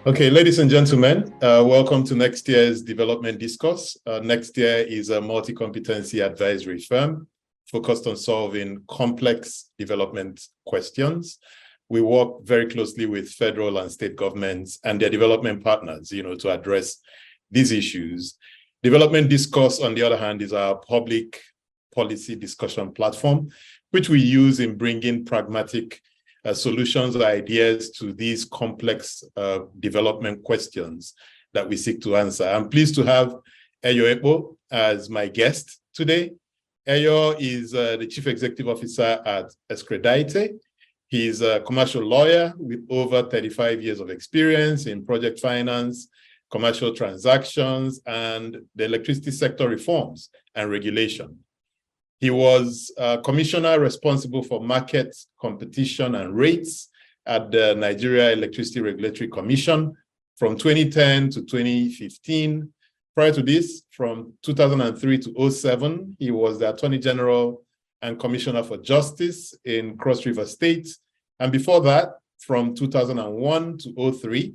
Okay, ladies and gentlemen, welcome to next year's development discourse. Next year is a multi-competency advisory firm focused on solving complex development questions. We work very closely with federal and state governments and their development partners, to address these issues. Development Discourse, on the other hand, is our public policy discussion platform, which we use in bringing pragmatic solutions or ideas to these complex development questions that we seek to answer. I'm pleased to have Eyo Ekpo as my guest today. Eyo is the Chief Executive Officer at Escalate. He's a commercial lawyer with over 35 years of experience in project finance, commercial transactions, and the electricity sector reforms and regulation. He was commissioner responsible for market competition and rates at the Nigeria Electricity Regulatory Commission from 2010 to 2015. Prior to this, from 2003 to 2007, he was the Attorney General and Commissioner for Justice in Cross River State. And before that, from 2001 to 2003,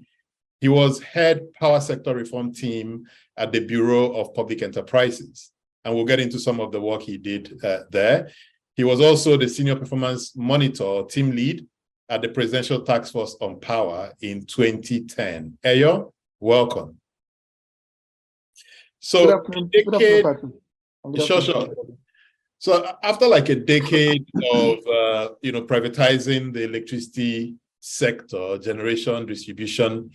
he was head power sector reform team at the Bureau of Public Enterprises. And we'll get into some of the work he did there. He was also the Senior Performance Monitor team lead at the Presidential Task Force on Power in 2010. Eyo, welcome. So, sure. So after like a decade of privatizing the electricity sector, generation, distribution,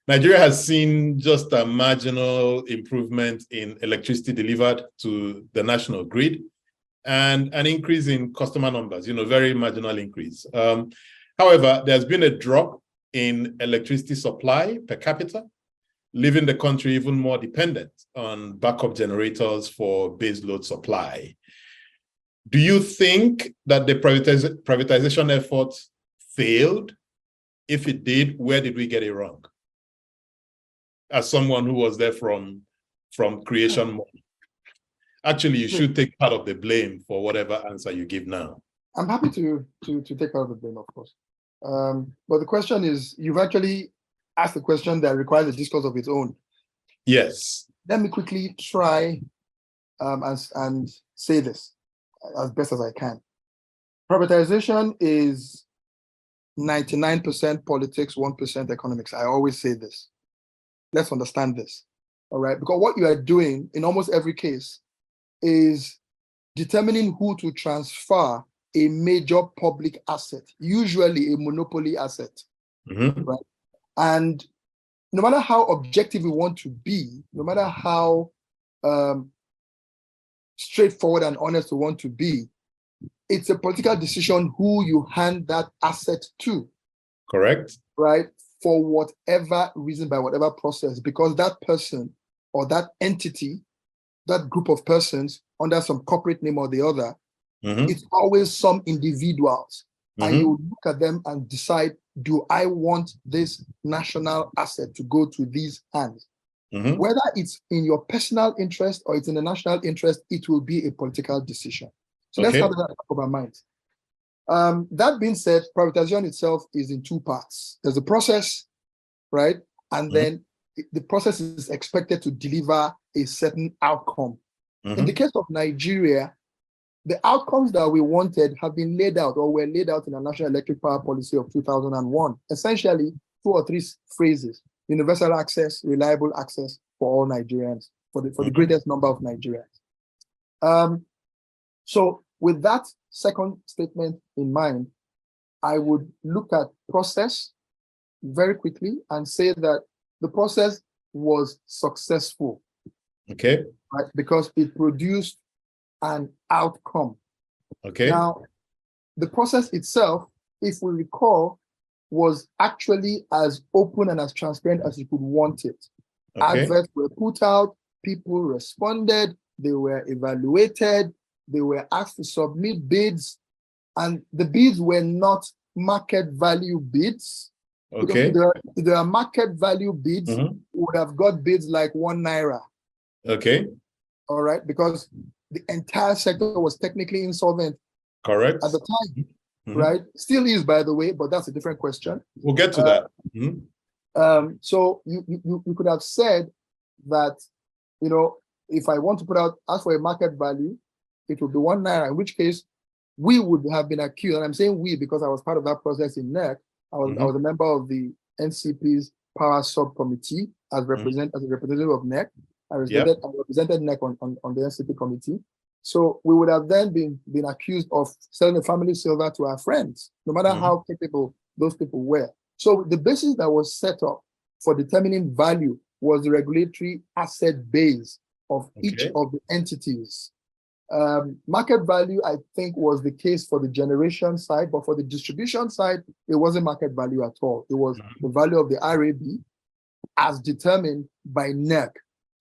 Nigeria has seen just a marginal improvement in electricity delivered to the national grid and an increase in customer numbers, very marginal increase. However, there's been a drop in electricity supply per capita, leaving the country even more dependent on backup generators for baseload supply. Do you think that the privatization effort failed? If it did, where did we get it wrong? As someone who was there from creation moment. Actually, you should take part of the blame for whatever answer you give now. I'm happy to take part of the blame, of course. But the question is, you've actually asked a question that requires a discourse of its own. Yes. Let me quickly try and say this as best as I can. Privatization is 99% politics, 1% economics. I always say this. Let's understand this, all right? Because what you are doing in almost every case is determining who to transfer a major public asset, usually a monopoly asset, right? And no matter how objective we want to be, no matter how straightforward and honest we want to be, it's a political decision who you hand that asset to. Correct. Right? For whatever reason, by whatever process, because that person or that entity, that group of persons under some corporate name or the other, it's always some individuals. And you look at them and decide, do I want this national asset to go to these hands? Whether it's in your personal interest or it's in the national interest, it will be a political decision. So let's have that in the back of our minds. That being said, privatization itself is in two parts. There's a process, right? And then the process is expected to deliver a certain outcome. In the case of Nigeria, the outcomes that we wanted have been laid out or were laid out in the National Electric Power Policy of 2001. Essentially, 2 or 3 phrases: universal access, reliable access for all Nigerians, for the greatest number of Nigerians. So with that second statement in mind, I would look at process very quickly and say that the process was successful. Okay. Right? Because it produced an outcome. Okay. Now, the process itself, if we recall, was actually as open and as transparent as you could want it. Okay. Adverts were put out, people responded, they were evaluated, they were asked to submit bids, and the bids were not market value bids. Okay. If there are market value bids, we would have got bids like 1 naira. Okay. All right, because the entire sector was technically insolvent. Correct. At the time, right? Still is, by the way, but that's a different question. We'll get to that. So you could have said that, if I want to ask for a market value, it would be 1 naira, in which case we would have been accused, and I'm saying we because I was part of that process in NEC. I was a member of the NCP's power subcommittee as a representative of NEC. I represented NEC on the NCP committee. So we would have then been accused of selling the family silver to our friends, no matter how capable those people were. So the basis that was set up for determining value was the regulatory asset base of each of the entities. Market value, I think, was the case for the generation side, but for the distribution side, it wasn't market value at all. It was the value of the RAB as determined by NEC.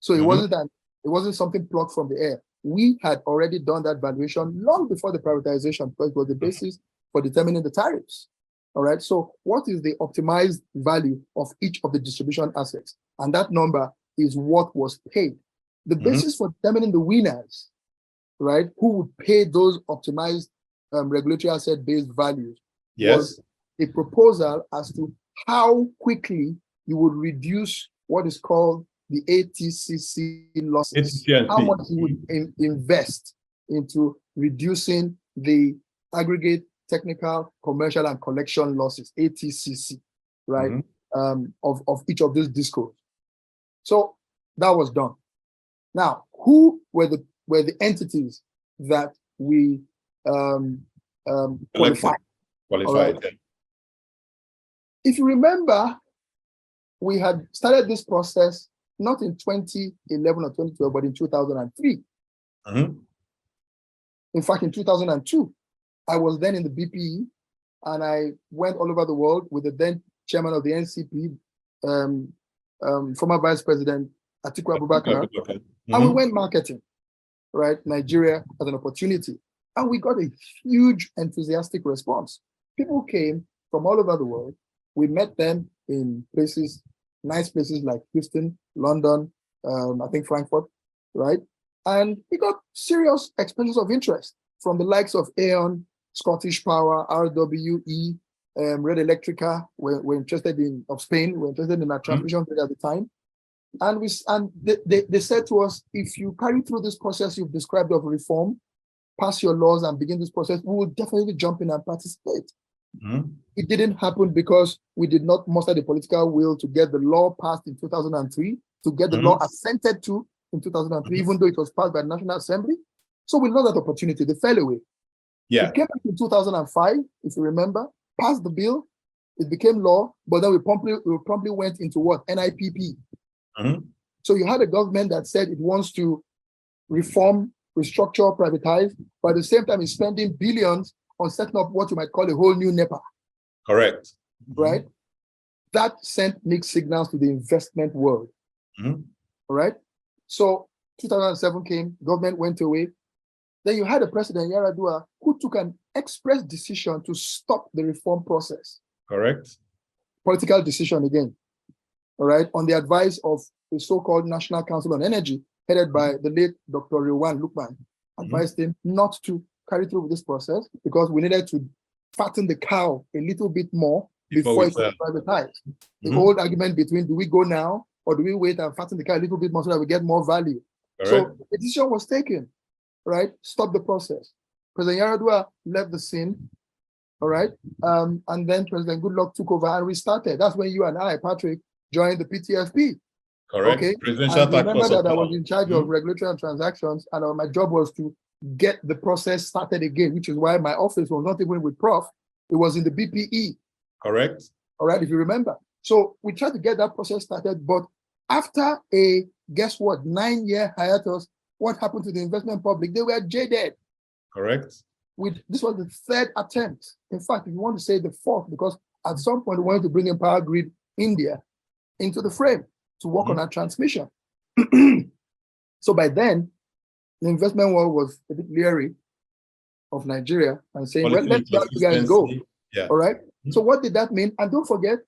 So it wasn't something plucked from the air. We had already done that valuation long before the privatization, because it was the basis for determining the tariffs. All right. So what is the optimized value of each of the distribution assets? And that number is what was paid. The basis for determining the winners, right, who would pay those optimized regulatory asset-based values, was a proposal as to how quickly you would reduce what is called the ATCC losses, how much you would invest into reducing the aggregate technical, commercial, and collection losses, ATCC, right, of each of these discos. So that was done. Now, who were the entities that we qualified? Right? If you remember, we had started this process not in 2011 or 2012, but in 2003. In fact, in 2002, I was then in the BPE, and I went all over the world with the then chairman of the NCP, former Vice President Atiku Abubakar, and we went marketing, right, Nigeria as an opportunity. And we got a huge enthusiastic response. People came from all over the world. We met them in places, nice places like Houston, London, I think Frankfurt, right? And we got serious expressions of interest from the likes of Aeon, Scottish Power, RWE, Red Electrica, were interested of Spain, were interested in our transmission at the time. And they said to us, if you carry through this process you've described of reform, pass your laws and begin this process, we will definitely jump in and participate. It didn't happen because we did not muster the political will to get the law passed in 2003, to get the law assented to in 2003, even though it was passed by the National Assembly. So we lost that opportunity. They fell away. It came back in 2005, if you remember, passed the bill, it became law, but then we promptly went into what? NIPP. So you had a government that said it wants to reform, restructure, privatize, but at the same time it's spending billions on setting up what you might call a whole new NEPA. Correct. Right? That sent mixed signals to the investment world. All right? So 2007 came, government went away. Then you had a president, Yaradua, who took an express decision to stop the reform process. Correct. Political decision again. All right, on the advice of the so-called National Council on Energy, headed by the late Dr. Rewan Lukman, advised him not to carry through with this process because we needed to fatten the cow a little bit more before it could privatize. The old argument between do we go now or do we wait and fatten the cow a little bit more so that we get more value? So the decision was taken, right? Stop the process. President Yaradua left the scene, all right? And then President Goodluck took over and restarted. That's when you and I, Patrick, joined the PTFP. Correct. Okay. And remember that I was in charge of regulatory and transactions, and my job was to get the process started again, which is why my office was not even with Prof. It was in the BPE. Correct. All right, if you remember. So we tried to get that process started, but after a, guess what, 9-year hiatus, what happened to the investment public? They were jaded. Correct. This was the 3rd attempt. In fact, if you want to say the 4th, because at some point we wanted to bring in Power Grid India into the frame to work on our transmission. So by then, the investment world was a bit leery of Nigeria and saying, well, let's let you guys go. All right. So what did that mean? And don't forget,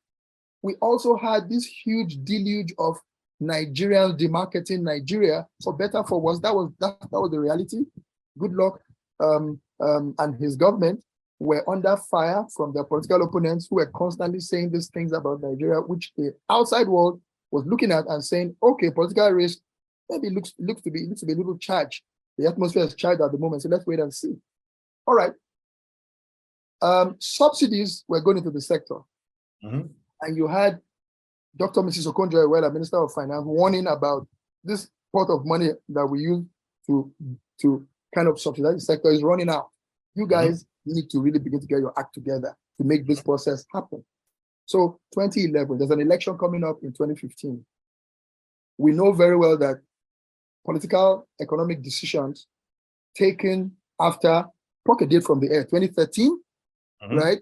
we also had this huge deluge of Nigerians demarketing Nigeria for better, for worse. That was the reality. Goodluck and his government were under fire from their political opponents who were constantly saying these things about Nigeria, which the outside world was looking at and saying, okay, political risk maybe looks to be a little charged. The atmosphere is charged at the moment, so let's wait and see. All right. Subsidies were going into the sector. Mm-hmm. And you had Dr. Mrs. Okonjo-Iweala, Minister of Finance, warning about this pot of money that we use to kind of subsidize the sector is running out. You guys need to really begin to get your act together to make this process happen. So 2011, there's an election coming up in 2015. We know very well that political economic decisions taken after, pluck a date from the air, 2013, right,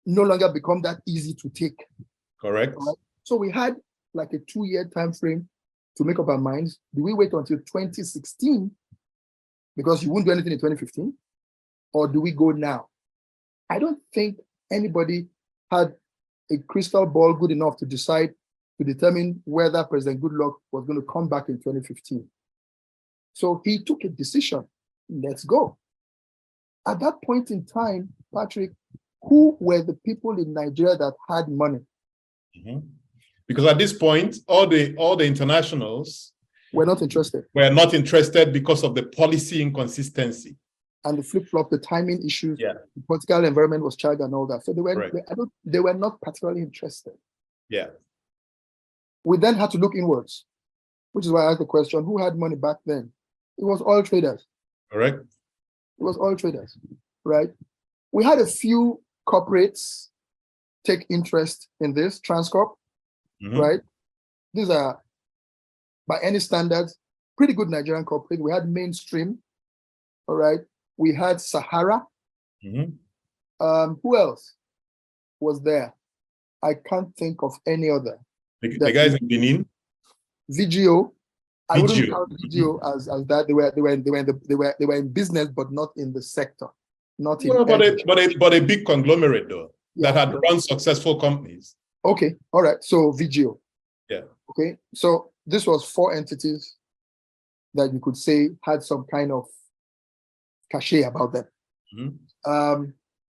no longer become that easy to take. Correct. Right? So we had like a 2-year time frame to make up our minds. Do we wait until 2016 because you won't do anything in 2015? Or do we go now? I don't think anybody had a crystal ball good enough to decide, to determine whether President Goodluck was going to come back in 2015. So he took a decision. Let's go. At that point in time, Patrick, who were the people in Nigeria that had money? Because at this point, all the internationals were not interested. Were not interested because of the policy inconsistency. And the flip-flop, the timing issues, the political environment was charged and all that. So they were not particularly interested. Yeah. We then had to look inwards, which is why I asked the question, who had money back then? It was oil traders. Correct. It was oil traders, right? We had a few corporates take interest in this, Transcorp, right? These are, by any standards, pretty good Nigerian corporate. We had Mainstream, all right? We had Sahara. Who else was there? I can't think of any other. The guys in Benin? VGO. I wouldn't count VGO as that. They were in business, but not in the sector. Not in but a big conglomerate though, that had run successful companies. Okay, all right. So VGO. Yeah. Okay. So this was 4 entities that you could say had some kind of cachet about them.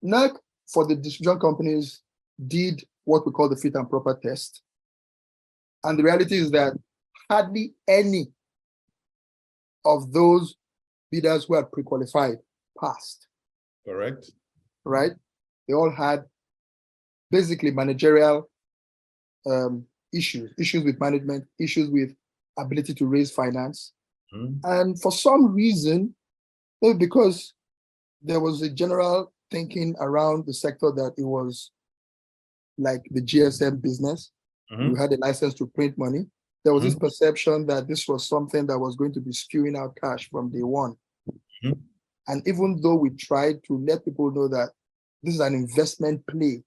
NERC, for the distribution companies, did what we call the fit and proper test. And the reality is that hardly any of those bidders who had pre-qualified passed. Correct. Right? They all had basically managerial issues with management, issues with ability to raise finance. And for some reason, maybe because there was a general thinking around the sector that it was like the GSM business. You had a license to print money. There was this perception that this was something that was going to be spewing out cash from day one. And even though we tried to let people know that this is an investment play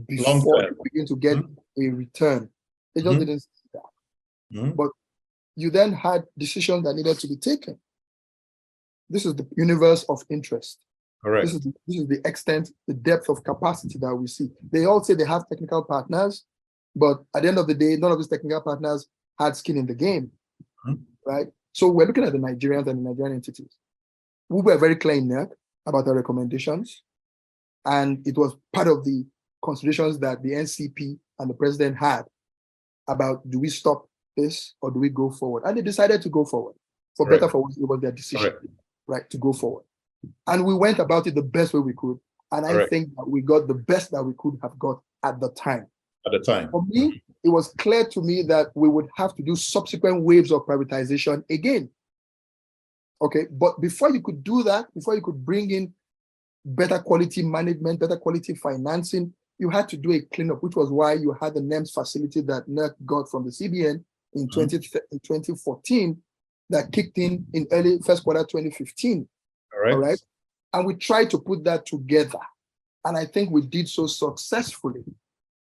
before you begin to get a return, they just didn't see that. But you then had decisions that needed to be taken. This is the universe of interest. Correct. This is the extent, the depth of capacity that we see. They all say they have technical partners, but at the end of the day, none of these technical partners had skin in the game, right? So we're looking at the Nigerians and the Nigerian entities. We were very clear in NERC about our recommendations, and it was part of the considerations that the NCP and the president had about, do we stop this or do we go forward? And they decided to go forward. For better, for worse, it was their decision, right, to go forward. And we went about it the best way we could. And I think that we got the best that we could have got at the time. For me, it was clear to me that we would have to do subsequent waves of privatization again. Okay, but before you could do that, before you could bring in better quality management, better quality financing, you had to do a cleanup, which was why you had the NEMS facility that NERC got from the CBN in 2014 that kicked in early first quarter 2015. All right. And we tried to put that together. And I think we did so successfully.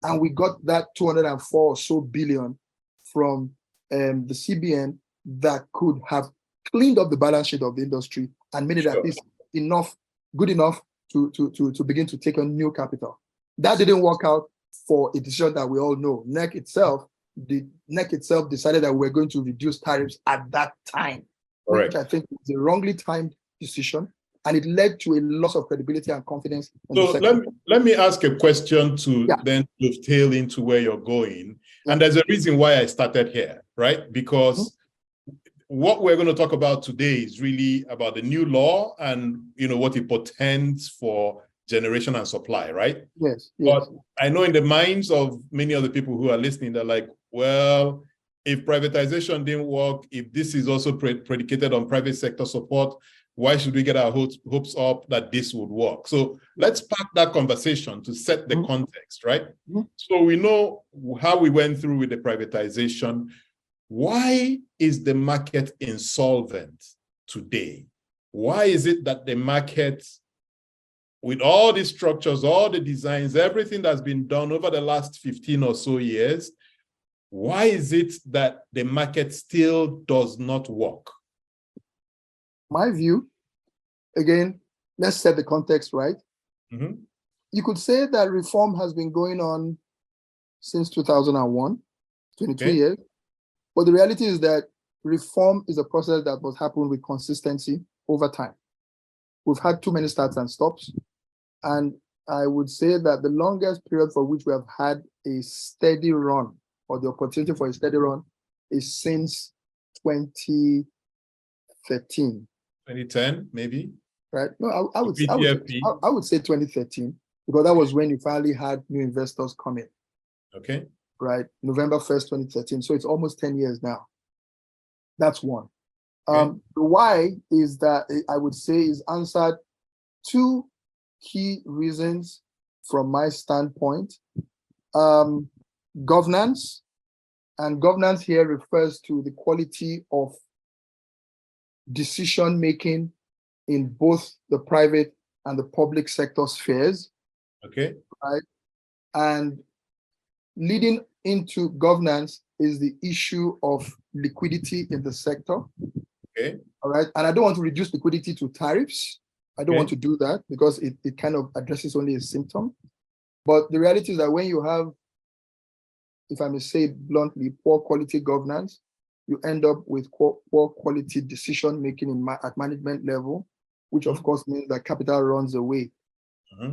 And we got that 204 or so billion from the CBN that could have cleaned up the balance sheet of the industry and made it at least good enough to begin to take on new capital. That didn't work out for a decision that we all know. NEC itself decided that we're going to reduce tariffs at that time, which I think was a wrongly timed decision. And it led to a loss of credibility and confidence in the So sector. let me ask a question to then dovetail into where you're going. And there's a reason why I started here, right? Because what we're going to talk about today is really about the new law and what it portends for generation and supply, right? Yes. But I know in the minds of many of the people who are listening, they're like, well, if privatization didn't work, if this is also predicated on private sector support, why should we get our hopes up that this would work? So let's park that conversation to set the context, right? So we know how we went through with the privatization. Why is the market insolvent today? Why is it that the market, with all the structures, all the designs, everything that's been done over the last 15 or so years, why is it that the market still does not work? My view, again, let's set the context right. You could say that reform has been going on since 2001, 23 years. But the reality is that reform is a process that must happen with consistency over time. We've had too many starts and stops. And I would say that the longest period for which we have had a steady run, or the opportunity for a steady run, is since 2013. 2010, maybe? Right? No, I would say 2013, because that was when you finally had new investors come in. Okay. Right? November 1st, 2013. So it's almost 10 years now. That's one. The why is that I would say is answered two key reasons from my standpoint. Governance, and governance here refers to the quality of decision making in both the private and the public sector spheres. Okay. Right? And leading into governance is the issue of liquidity in the sector. Okay. All right. And I don't want to reduce liquidity to tariffs. I don't want to do that because it kind of addresses only a symptom. But the reality is that when you have, if I may say bluntly, poor quality governance, you end up with poor quality decision making at management level, which of course means that capital runs away.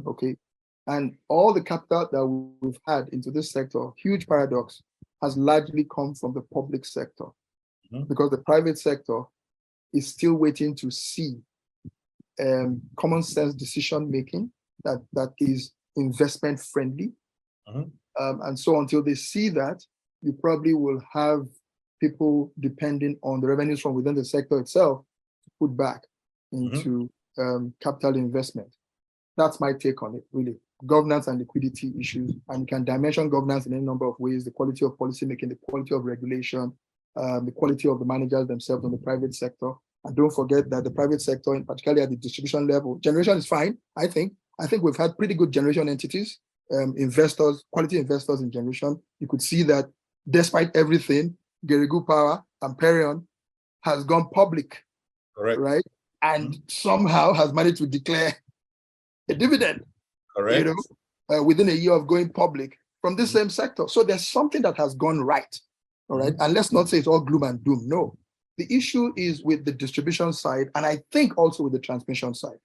Okay. And all the capital that we've had into this sector, huge paradox, has largely come from the public sector, because the private sector is still waiting to see common sense decision making that is investment friendly. And so until they see that, you probably will have people depending on the revenues from within the sector itself to put back into capital investment. That's my take on it, really. Governance and liquidity issues. And you can dimension governance in any number of ways: the quality of policy making, the quality of regulation, the quality of the managers themselves on the private sector. And don't forget that the private sector, in particularly at the distribution level, generation is fine, I think. I think we've had pretty good generation entities, investors, quality investors in generation. You could see that despite everything, Geregu Power, Amperion, has gone public. Correct. Right? And somehow has managed to declare a dividend. Correct. Within a year of going public from this same sector. So there's something that has gone right. All right. And let's not say it's all gloom and doom. No. The issue is with the distribution side, and I think also with the transmission side.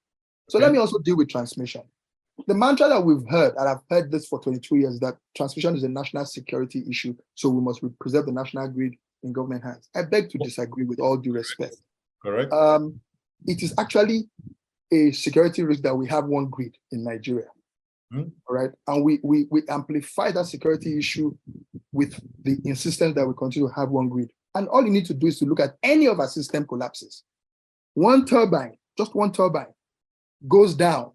So let me also deal with transmission. The mantra that we've heard, and I've heard this for 22 years, that transmission is a national security issue, so we must preserve the national grid in government hands. I beg to disagree with all due respect. Correct. It is actually a security risk that we have one grid in Nigeria. All right. And we amplify that security issue with the insistence that we continue to have one grid. And all you need to do is to look at any of our system collapses. One turbine, just one turbine, goes down.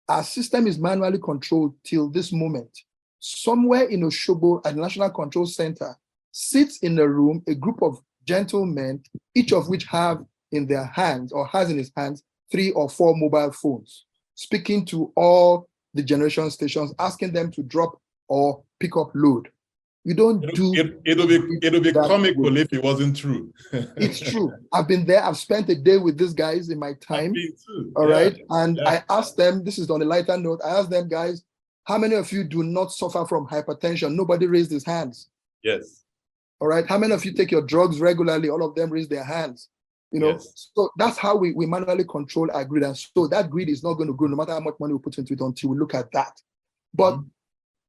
Our system is manually controlled till this moment. Somewhere in Oshobo, at the National Control Center, sits in a room a group of gentlemen, each of which have in their hands, or has in his hands, 3 or 4 mobile phones, speaking to all the generation stations, asking them to drop or pick up load. You don't do it'll be comical if it wasn't true. It's true. I've been there. I've spent a day with these guys in my time. Me too. All right. And I asked them, this is on a lighter note, I asked them, guys, how many of you do not suffer from hypertension? Nobody raised his hands. Yes. All right. How many of you take your drugs regularly? All of them raised their hands. You know, so that's how we manually control our grid. And so that grid is not going to grow no matter how much money we put into it until we look at that. But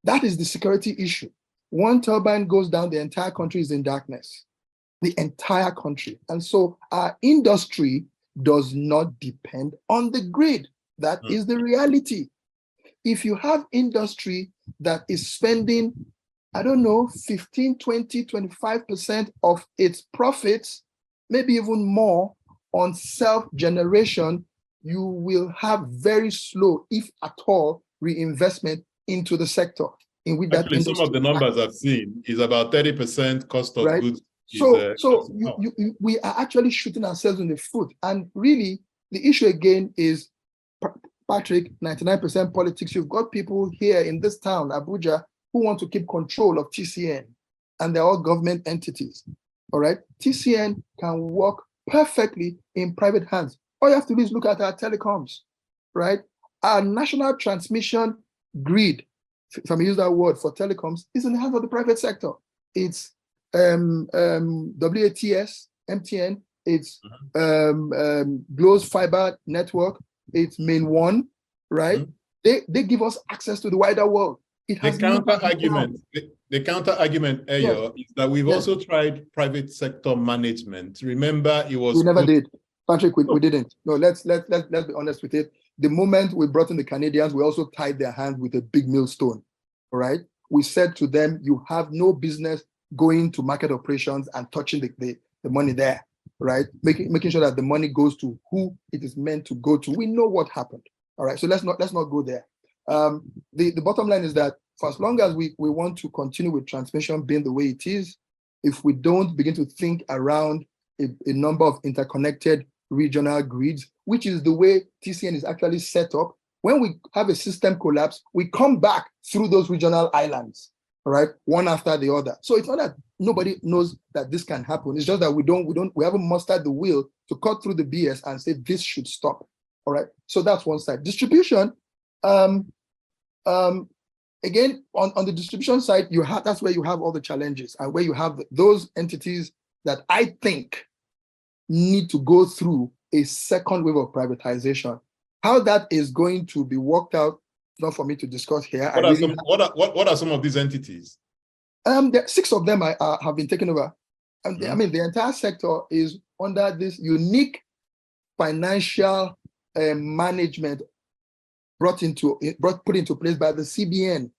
that is the security issue. One turbine goes down, the entire country is in darkness. The entire country. And so our industry does not depend on the grid. That is the reality. If you have industry that is spending, I don't know, 15, 20, 25% of its profits, maybe even more, on self-generation, you will have very slow, if at all, reinvestment into the sector. In which actually, some of the numbers I've seen is about 30% cost of goods. We are actually shooting ourselves in the foot. And really, the issue again is, Patrick, 99% politics. You've got people here in this town, Abuja, who want to keep control of TCN, and they're all government entities. All right, TCN can work perfectly in private hands. All you have to do is look at our telecoms, right? Our national transmission grid, if I may use that word for telecoms, is in the hands of the private sector. It's WATS, MTN, it's Glo's fiber network, it's Main One, right? They give us access to the wider world. It has the counter argument, Eyo, is that we've also tried private sector management. Remember, it was we never did, Patrick. We didn't. No, let's be honest with it. The moment we brought in the Canadians, we also tied their hands with a big millstone. All right. We said to them, you have no business going to market operations and touching the money there, right? Making sure that the money goes to who it is meant to go to. We know what happened. All right. So let's not go there. The bottom line is that for as long as we want to continue with transmission being the way it is, if we don't begin to think around a number of interconnected regional grids, which is the way TCN is actually set up, when we have a system collapse, we come back through those regional islands, right? One after the other. So it's not that nobody knows that this can happen. It's just that we haven't mustered the will to cut through the BS and say this should stop. All right. So that's one side. Distribution. Again, on the distribution side, that's where you have all the challenges and where you have those entities that I think need to go through a second wave of privatization. How that is going to be worked out, not for me to discuss here. What are some of these entities? 6 of them have been taken over. I mean, the entire sector is under this unique financial management put into place by the CBN,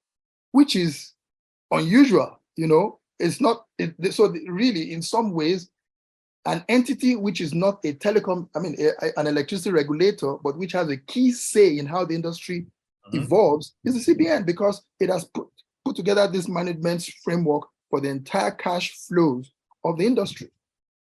which is unusual. You know, it's not. So really, in some ways, an entity which is not a telecom, an electricity regulator, but which has a key say in how the industry evolves, is the CBN, because it has put together this management framework for the entire cash flows of the industry.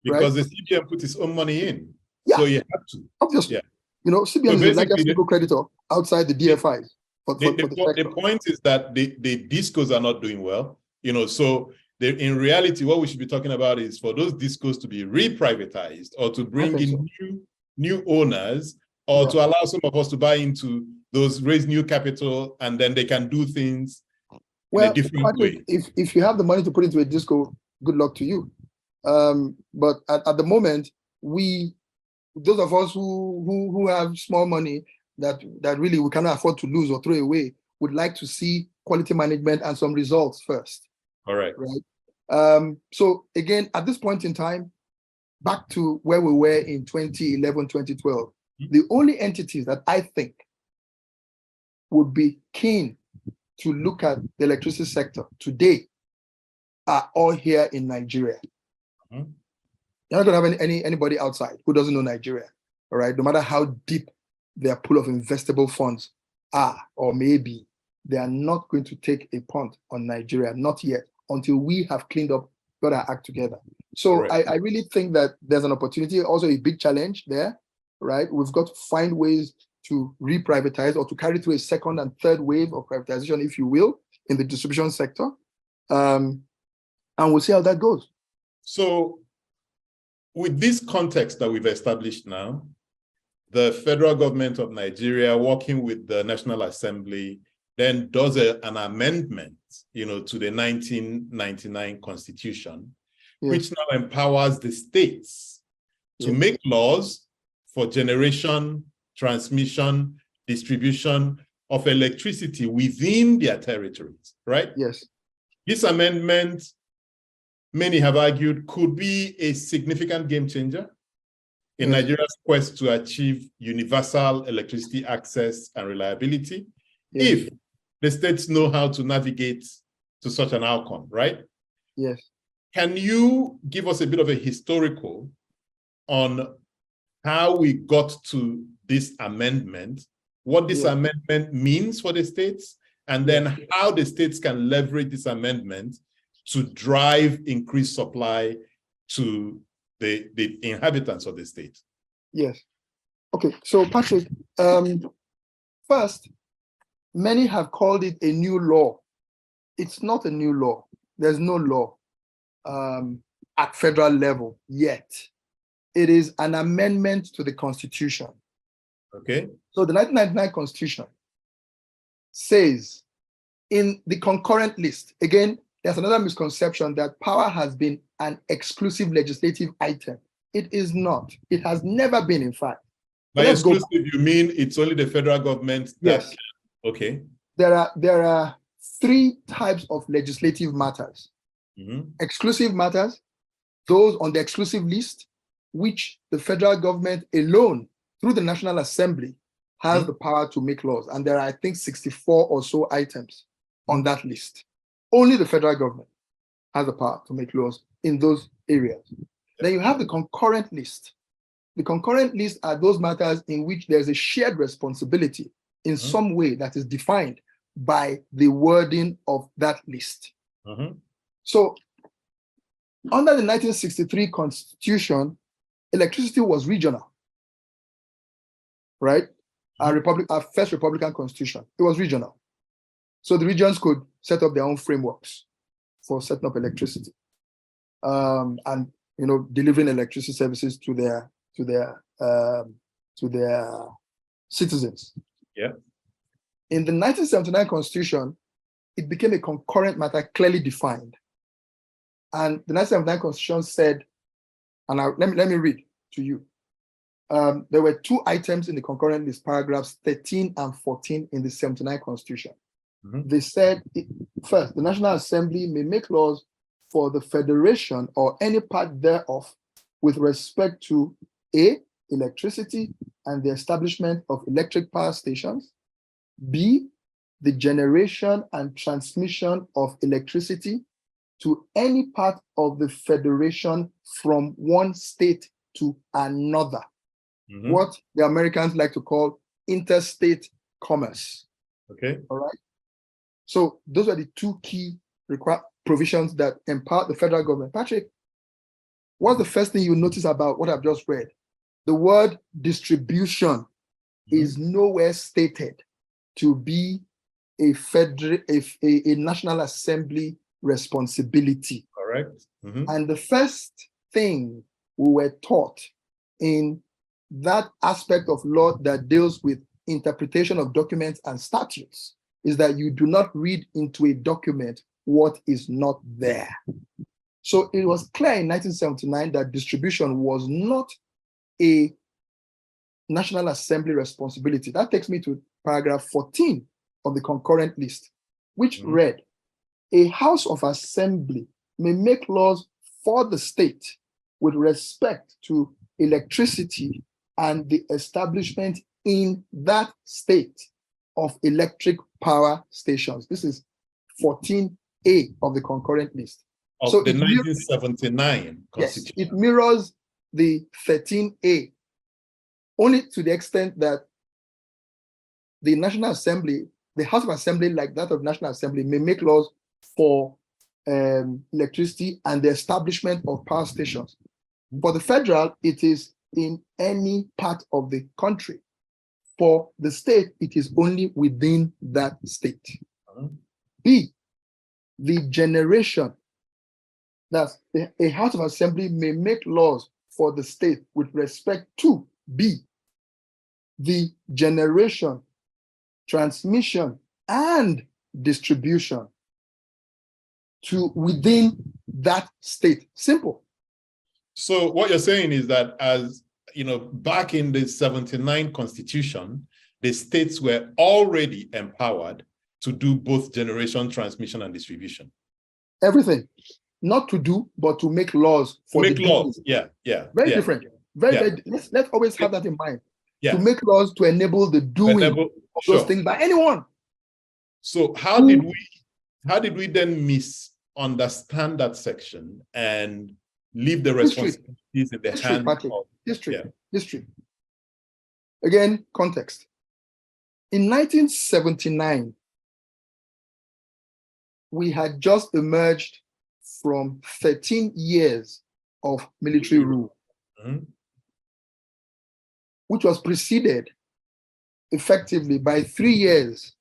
Because the CBN put its own money in, so you have to. Obviously, you know, CBN is the largest single creditor outside the DFIs. The point is that the discos are not doing well, you know, so in reality, what we should be talking about is for those discos to be reprivatized or to bring in new owners, or to allow some of us to buy into those, raise new capital, and then they can do things in a different way. If you have the money to put into a disco, good luck to you. But at the moment, those of us who have small money that really we cannot afford to lose or throw away, would like to see quality management and some results first. All right. Right. So again, at this point in time, back to where we were in 2011, 2012, the only entities that I think would be keen to look at the electricity sector today are all here in Nigeria. You're not going to have anybody outside who doesn't know Nigeria, all right? No matter how deep their pool of investable funds are, or maybe, they are not going to take a punt on Nigeria, not yet, until we have cleaned up, got our act together. So I really think that there's an opportunity, also a big challenge there, right? We've got to find ways to reprivatize or to carry through a second and third wave of privatization, if you will, in the distribution sector. And we'll see how that goes. So with this context that we've established now, the federal government of Nigeria, working with the National Assembly, then does an amendment, you know, to the 1999 Constitution, which now empowers the states to make laws for generation, transmission, distribution of electricity within their territories, right? Yes. This amendment, many have argued, could be a significant game changer in Nigeria's quest to achieve universal electricity access and reliability, if the states know how to navigate to such an outcome, right? Yes. Can you give us a bit of a historical on how we got to this amendment, what this amendment means for the states, and then how the states can leverage this amendment to drive increased supply to the inhabitants of the state? Yes. Okay, so Patrick, first, many have called it a new law. It's not a new law. There's no law at federal level yet. It is an amendment to the Constitution. Okay. So the 1999 Constitution says in the concurrent list, again, there's another misconception that power has been an exclusive legislative item. It is not. It has never been, in fact. By exclusive, you mean it's only the federal government that Yes. Okay. There are three types of legislative matters. Exclusive matters, those on the exclusive list, which the federal government alone, through the National Assembly, has the power to make laws. And there are, I think, 64 or so items on that list. Only the federal government has the power to make laws in those areas. Then you have the concurrent list. The concurrent list are those matters in which there's a shared responsibility in some way that is defined by the wording of that list. So under the 1963 Constitution, electricity was regional, right? Our first Republican Constitution, it was regional. So the regions could set up their own frameworks for setting up electricity, and delivering electricity services to their citizens. Yeah. In the 1979 Constitution, it became a concurrent matter, clearly defined. And the 1979 Constitution said, and let me read to you. There were two items in the concurrent list, paragraphs 13 and 14 in the 79 Constitution. They said, first, the National Assembly may make laws for the federation or any part thereof with respect to A, electricity and the establishment of electric power stations, B, the generation and transmission of electricity to any part of the federation from one state to another. What the Americans like to call interstate commerce. Okay. All right. So those are the two key provisions that empower the federal government. Patrick, what's the first thing you notice about what I've just read? The word distribution is nowhere stated to be a National Assembly responsibility. Correct. And the first thing we were taught in that aspect of law that deals with interpretation of documents and statutes is that you do not read into a document what is not there. So it was clear in 1979 that distribution was not a National Assembly responsibility. That takes me to paragraph 14 of the concurrent list, which read, a House of Assembly may make laws for the state with respect to electricity and the establishment in that state of electric power stations. This is 14A of the concurrent list. Of the 1979 Constitution. Yes, it mirrors the 13A, only to the extent that the National Assembly, the House of Assembly, like that of National Assembly, may make laws for electricity and the establishment of power stations. For the federal, it is in any part of the country. For the state, it is only within that state. B, the generation. That's a House of Assembly may make laws for the state with respect to B, the generation, transmission, and distribution to within that state. Simple. So what you're saying is that, as you know, back in the 79 Constitution, the states were already empowered to do both generation, transmission, and distribution. Everything. Not to do, but to make laws for make the laws. doing. Yeah. Very different. Very. Let's always have that in mind. Yeah. To make laws to enable the doing of those things by anyone. So how did we then misunderstand that section and leave the responsibilities in the hands of history? Again, context. In 1979, we had just emerged from 13 years of military rule, which was preceded effectively by 3 years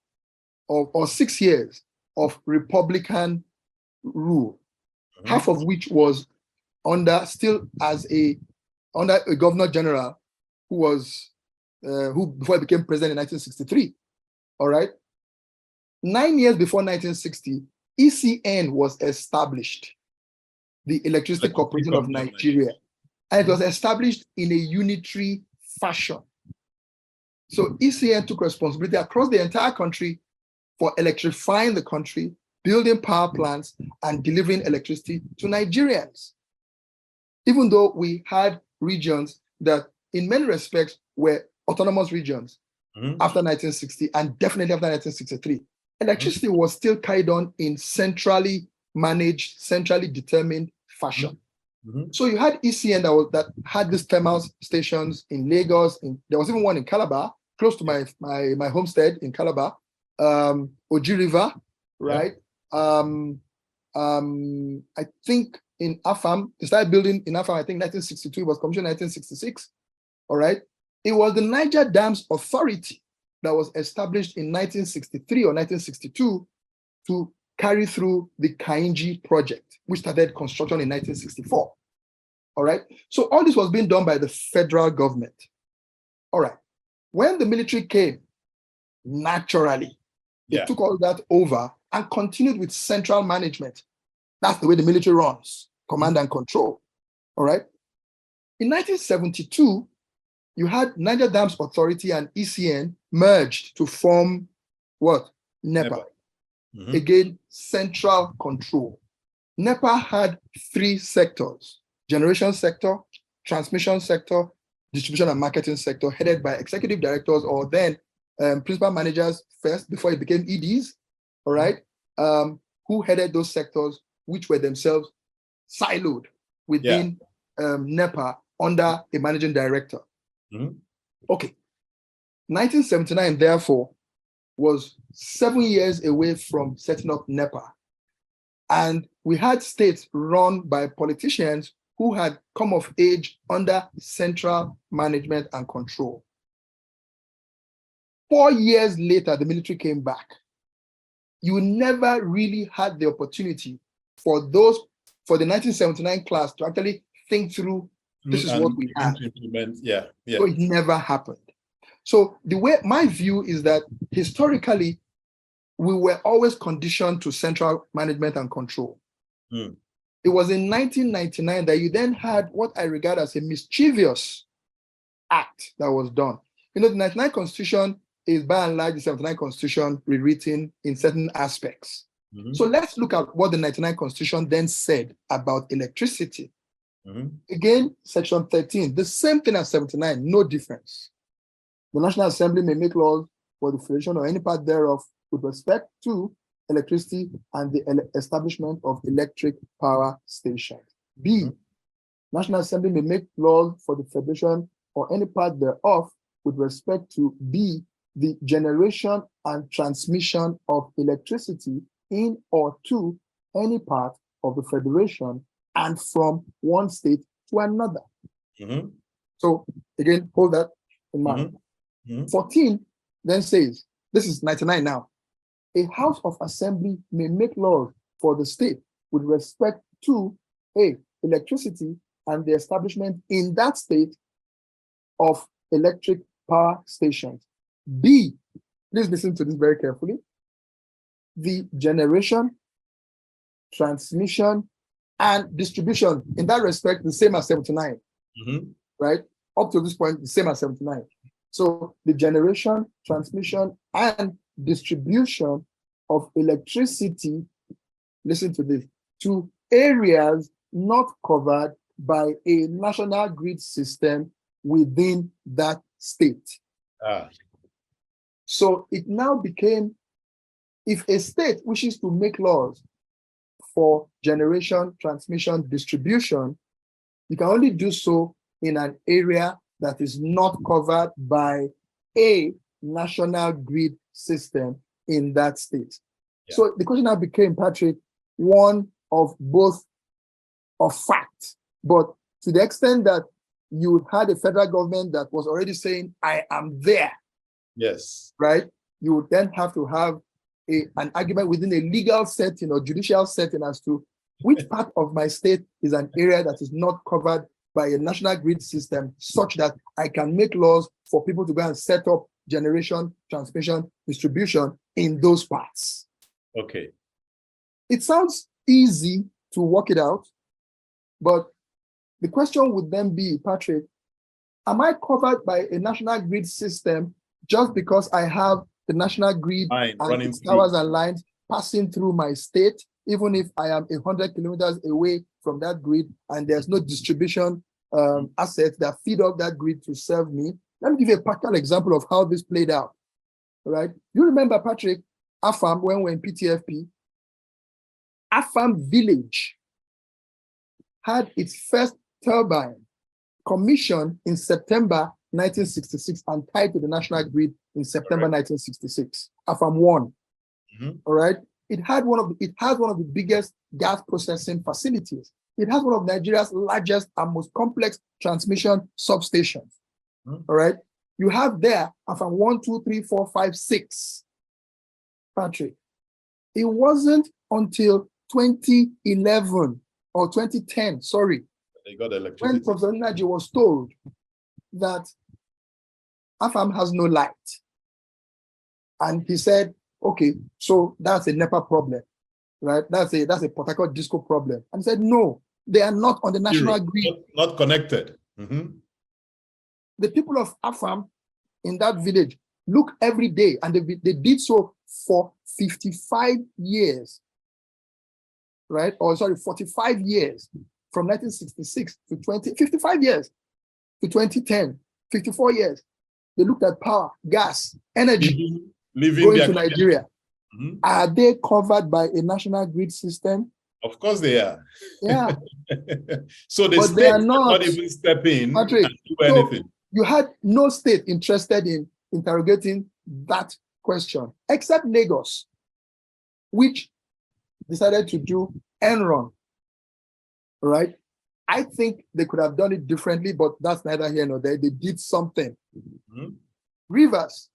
or 6 years of Republican rule, half of which was under a governor general who before he became president in 1963. All right. 9 years before 1960, ECN was established, the Electricity Corporation of Nigeria, and it was established in a unitary fashion. So ECN took responsibility across the entire country for electrifying the country, building power plants, and delivering electricity to Nigerians. Even though we had regions that, in many respects, were autonomous regions after 1960 and definitely after 1963, electricity was still carried on in centrally managed, centrally determined fashion. So you had ECN that had these thermal stations in Lagos. There was even one in Calabar, close to my homestead in Calabar, Oji River, right? I think in Afam, they started building in Afam, I think 1962, it was commissioned in 1966, all right? It was the Niger Dams Authority that was established in 1963 or 1962 to carry through the Kainji project, which started construction in 1964, all right? So all this was being done by the federal government, all right? When the military came, naturally, they took all that over and continued with central management. That's the way the military runs, command and control, all right? In 1972, you had Niger Dams Authority and ECN merged to form what? NEPA. Again, central control. NEPA had 3 sectors: generation sector, transmission sector, distribution and marketing sector, headed by executive directors or then principal managers first before it became EDs, all right, who headed those sectors, which were themselves siloed within NEPA under a managing director. Okay. 1979, therefore, was 7 years away from setting up NEPA. And we had states run by politicians who had come of age under central management and control. 4 years later, the military came back. You never really had the opportunity for the 1979 class to actually think through, this is what we have. So it never happened. So the way my view is that historically, we were always conditioned to central management and control. It was in 1999 that you then had what I regard as a mischievous act that was done. You know, the 99 Constitution is by and large the 79 Constitution rewritten in certain aspects. So let's look at what the 99 Constitution then said about electricity. Again, Section 13, the same thing as 79, no difference. The National Assembly may make laws for the federation or any part thereof with respect to electricity and the establishment of electric power stations. B, National Assembly may make laws for the federation or any part thereof with respect to B, the generation and transmission of electricity in or to any part of the federation and from one state to another. So again, hold that in mind. 14 then says, this is 99 now, a House of Assembly may make laws for the state with respect to A, electricity and the establishment in that state of electric power stations. B, please listen to this very carefully, the generation, transmission, and distribution, in that respect, the same as 79, right? Up to this point, the same as 79. So the generation, transmission, and distribution of electricity, listen to this, to areas not covered by a national grid system within that state. So it now became, if a state wishes to make laws for generation, transmission, distribution, you can only do so in an area that is not covered by a national grid system in that state. Yeah. So the question now became, Patrick, one of both of fact, but to the extent that you had a federal government that was already saying, I am there. Yes. Right? You would then have to have an argument within a legal setting or judicial setting as to which part of my state is an area that is not covered by a national grid system, such that I can make laws for people to go and set up generation, transmission, distribution in those parts. Okay. It sounds easy to work it out, but the question would then be, Patrick, am I covered by a national grid system just because I have the national grid and its towers and lines passing through my state, even if I am 100 kilometers away from that grid and there's no distribution assets that feed off that grid to serve me? Let me give you a practical example of how this played out. All right? You remember, Patrick, AFAM, when we're in PTFP, AFAM Village had its first turbine commissioned in September 1966 and tied to the national grid in September 1966. AFAM 1. All right. It has one of the biggest gas processing facilities. It has one of Nigeria's largest and most complex transmission substations. All right. You have there AFAM 1, 2, 3, 4, 5, 6. Patrick, it wasn't until 2011 or 2010, sorry, they got electricity, when Professor Naji was told that AFAM has no light. And he said, okay, so that's a NEPA problem, right? That's a Port Harcourt Disco problem. And he said, no, they are not on the national grid. Not connected. The people of AFAM in that village look every day, and they did so for 55 years, right? Or sorry, 45 years, from 1966 to 55 years to 2010, 54 years. They looked at power, gas, energy going to Nigeria. Are they covered by a national grid system? Of course they are. Yeah. So the state are not even step in Patrick, and do anything. You had no state interested in interrogating that question, except Lagos, which decided to do Enron. Right? I think they could have done it differently, but that's neither here nor there. They did something. Rivers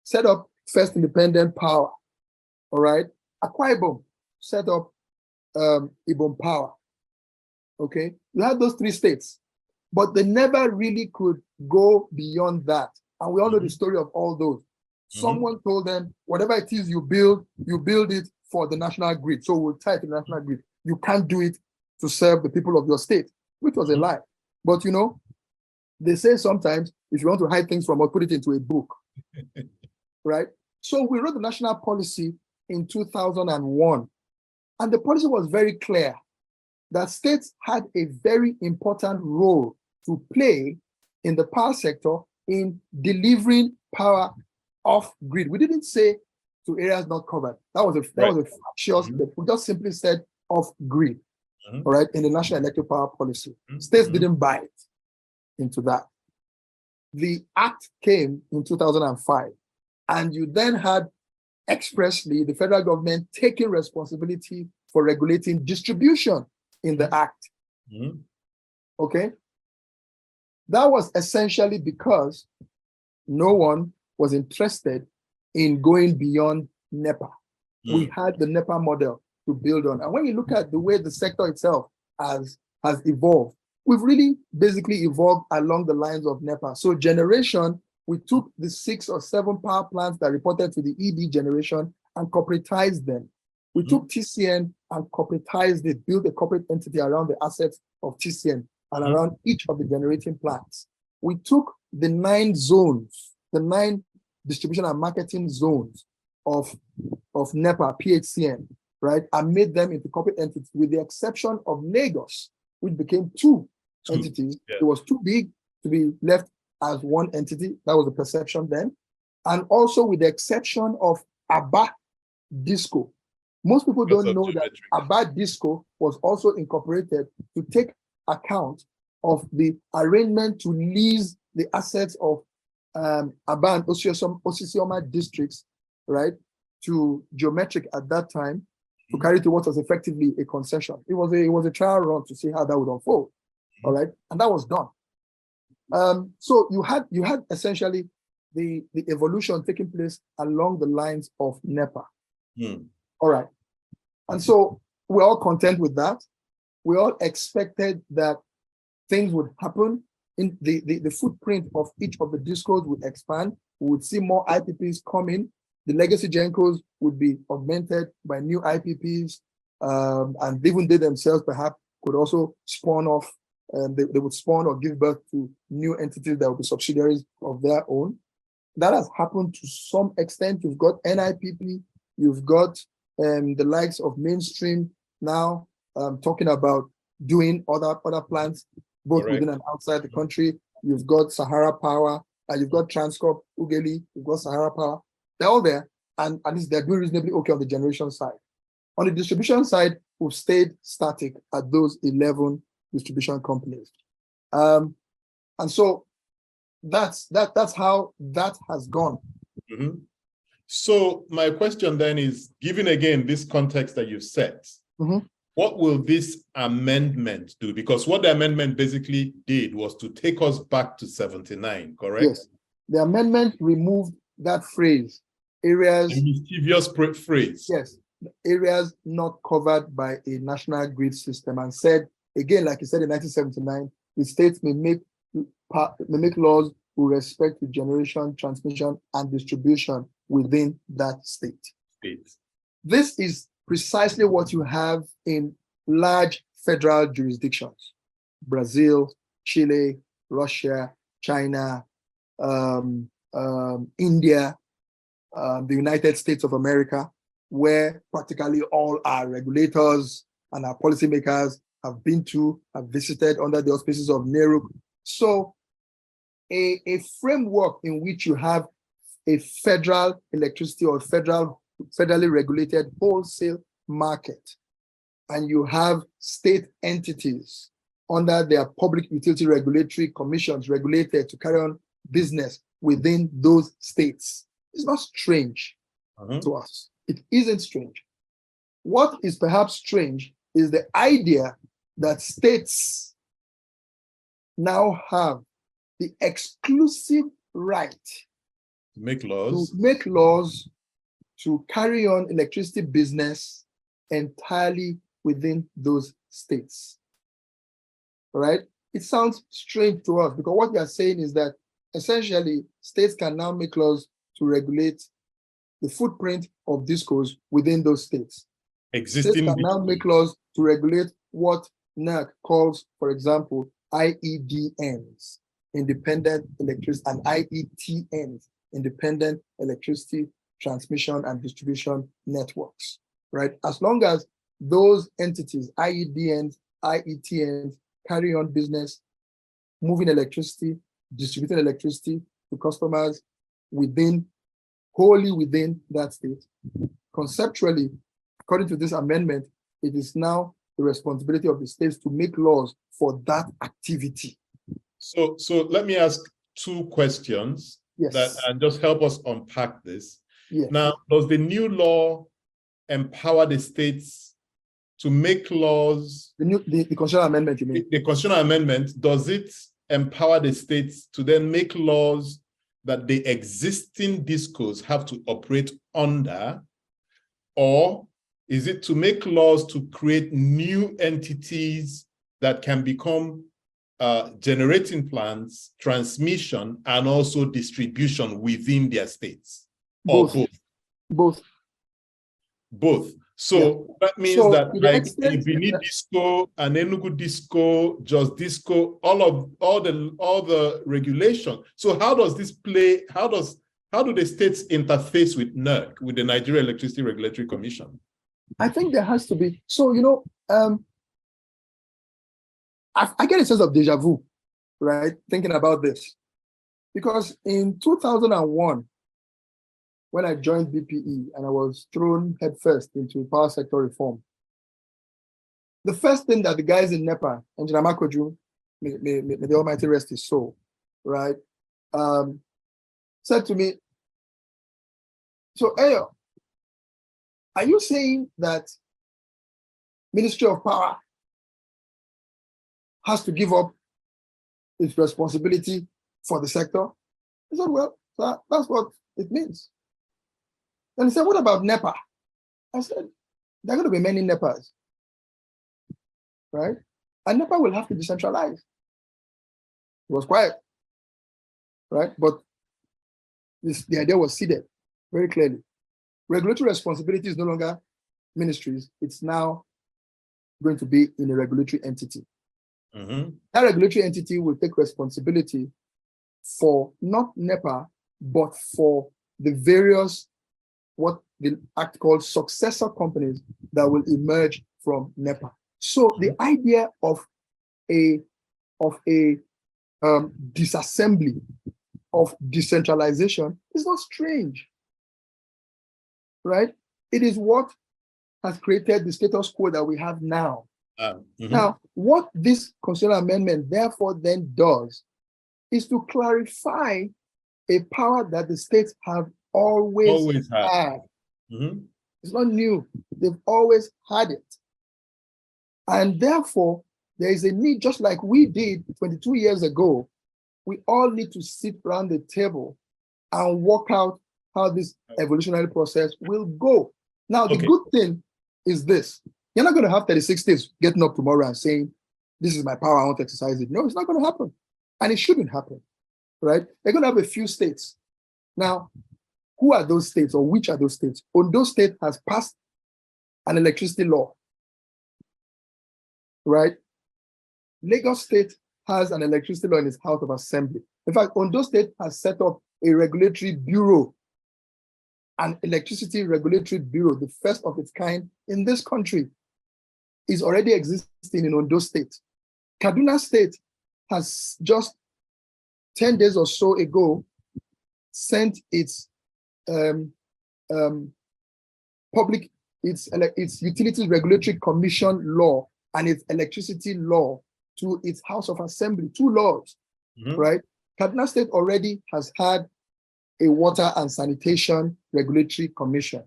set up First Independent Power. All right. Akwa Ibom set up Ibom Power. Okay. You had those three states, but they never really could go beyond that. And we all know the story of all those. Someone told them, whatever it is you build it for the national grid. So we'll tie it to the national grid. You can't do it to serve the people of your state, which was a lie. But you know, they say sometimes if you want to hide things from us, put it into a book, right? So we wrote the national policy in 2001, and the policy was very clear that states had a very important role to play in the power sector in delivering power off grid. We didn't say to areas not covered. That was a factious. We just simply said off grid. All right, in the National Electric Power Policy. States didn't buy it into that. The act came in 2005, and you then had expressly the federal government taking responsibility for regulating distribution in the act. Okay? That was essentially because no one was interested in going beyond NEPA. We had the NEPA model to build on. And when you look at the way the sector itself has evolved, we've really basically evolved along the lines of NEPA. So generation, we took the 6 or 7 power plants that reported to the ED generation and corporatized them. We took TCN and corporatized it, built a corporate entity around the assets of TCN and around each of the generating plants. We took the 9 zones, the 9 distribution and marketing zones of NEPA, PHCN, right, and made them into corporate entities, with the exception of Lagos, which became 2 entities. Yeah. It was too big to be left as 1 entity. That was the perception then. And also with the exception of Aba Disco. Most people don't know that Aba Disco was also incorporated to take account of the arrangement to lease the assets of Aba and Osisioma districts, right, to Geometric at that time, to carry to what was effectively a concession. It was a trial run to see how that would unfold. All right, and that was done. So you had essentially the evolution taking place along the lines of NEPA. All right, and so we're all content with that. We all expected that things would happen. In the footprint of each of the discos would expand. We would see more IPPs come in. The legacy GENCOs would be augmented by new IPPs, and even they themselves perhaps could also spawn off. They would spawn or give birth to new entities that would be subsidiaries of their own. That has happened to some extent. You've got NIPP, you've got the likes of Mainstream now talking about doing other plants, both within and outside the country. You've got Sahara Power, and you've got Transcorp, Ugeli, you've got Sahara Power. They're all there, and at least they're doing reasonably okay on the generation side. On the distribution side, we've stayed static at those 11 distribution companies. And so that's how that has gone. So my question then is, given again this context that you've set, what will this amendment do? Because what the amendment basically did was to take us back to 79, correct? Yes. The amendment removed that phrase, areas... A mischievous phrase. Yes. Areas not covered by a national grid system, and said, again, like you said in 1979, the states may make laws with respect to generation, transmission, and distribution within that state. This is precisely what you have in large federal jurisdictions: Brazil, Chile, Russia, China, India, the United States of America, where practically all our regulators and our policymakers have visited under the auspices of NERUC. So a framework in which you have a federal electricity or federally regulated wholesale market, and you have state entities under their public utility regulatory commissions regulated to carry on business within those states. It's not strange to us. It isn't strange. What is perhaps strange is the idea that states now have the exclusive right to make laws to carry on electricity business entirely within those states. Right? It sounds strange to us, because what we are saying is that essentially states can now make laws to regulate the footprint of discos within those states. States can now make laws to regulate what NERC calls, for example, IEDNs, independent electricity, and IETNs, independent electricity transmission and distribution networks, right? As long as those entities, IEDNs, IETNs, carry on business, moving electricity, distributing electricity to customers wholly within that state. Conceptually, according to this amendment, it is now the responsibility of the states to make laws for that activity. So let me ask 2 questions and just help us unpack this. Yes. Now, does the new law empower the states to make laws? The constitutional amendment, you mean? The constitutional amendment, does it empower the states to then make laws that the existing discos have to operate under, or is it to make laws to create new entities that can become generating plants, transmission, and also distribution within their states? Both. Both. So that means So that to the like extent a Benin disco, an Enugu disco, just disco, all the regulation. So how does this play? How do the states interface with NERC, with the Nigeria Electricity Regulatory Commission? I think there has to be. So I get a sense of deja vu, right? Thinking about this, because in 2001, when I joined BPE and I was thrown headfirst into power sector reform, the first thing that the guys in NEPA, Engineer Makoju, may the Almighty rest his soul, right, said to me, so Ayo, are you saying that Ministry of Power has to give up its responsibility for the sector? I said, well, that's what it means. And he said, what about NEPA? I said, there are going to be many NEPAs, right? And NEPA will have to decentralize. It was quiet, right? But the idea was seeded very clearly. Regulatory responsibility is no longer ministries. It's now going to be in a regulatory entity. Mm-hmm. That regulatory entity will take responsibility for not NEPA, but for the various, what the Act calls successor companies that will emerge from NEPA. So the idea of a disassembly, of decentralization is not strange, right? It is what has created the status quo that we have now. Now, what this constitutional amendment therefore then does is to clarify a power that the states have always had. It's not new. They've always had it. And therefore, there is a need, just like we did 22 years ago, we all need to sit around the table and work out how this evolutionary process will go. Now, the good thing is this. You're not going to have 36 states getting up tomorrow and saying, this is my power, I want to exercise it. No, it's not going to happen. And it shouldn't happen, right? They're going to have a few states. Now, who are those states, or which are those states? Ondo State has passed an electricity law, right? Lagos State has an electricity law in its House of Assembly. In fact, Ondo State has set up a regulatory bureau, an electricity regulatory bureau, the first of its kind in this country, is already existing in Ondo State. Kaduna State has just 10 days or so ago sent its its Utilities Regulatory Commission law and its electricity law to its House of Assembly, 2 laws, right? Kaduna State already has had a Water and Sanitation Regulatory Commission.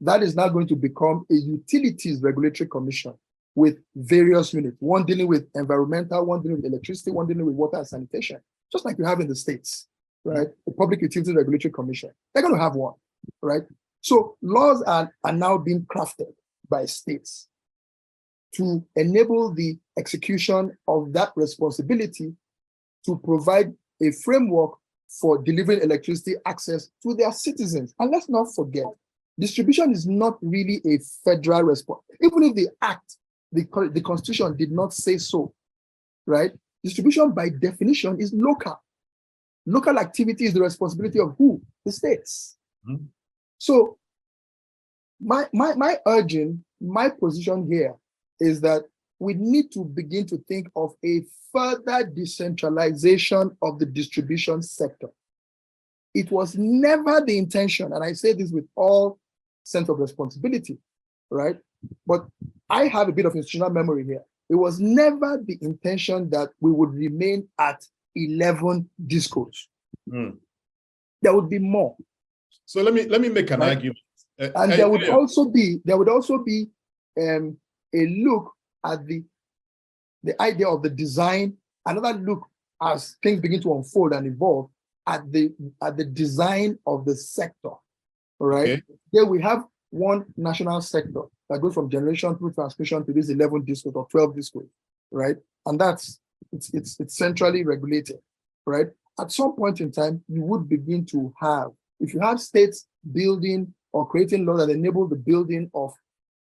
That is now going to become a Utilities Regulatory Commission with various units, one dealing with environmental, one dealing with electricity, one dealing with water and sanitation, just like you have in the States, right? The Public Utilities Regulatory Commission. They're going to have one, right? So laws are now being crafted by states to enable the execution of that responsibility to provide a framework for delivering electricity access to their citizens. And let's not forget, distribution is not really a federal response. Even if the Act, the Constitution did not say so, right? Distribution by definition is local. Local activity is the responsibility of who? The states. So my urging, my position here is that we need to begin to think of a further decentralization of the distribution sector. It was never the intention, and I say this with all sense of responsibility, right? But I have a bit of institutional memory here. It was never the intention that we would remain at 11 discos. There would be more. So let me make an argument. And there would also be a look at the idea of the design, another look as things begin to unfold and evolve at the design of the sector. All right. Here we have one national sector that goes from generation through transmission to these 11 discos or 12 discos, right? And it's centrally regulated, right? At some point in time, you would begin to have, if you have states building or creating laws that enable the building of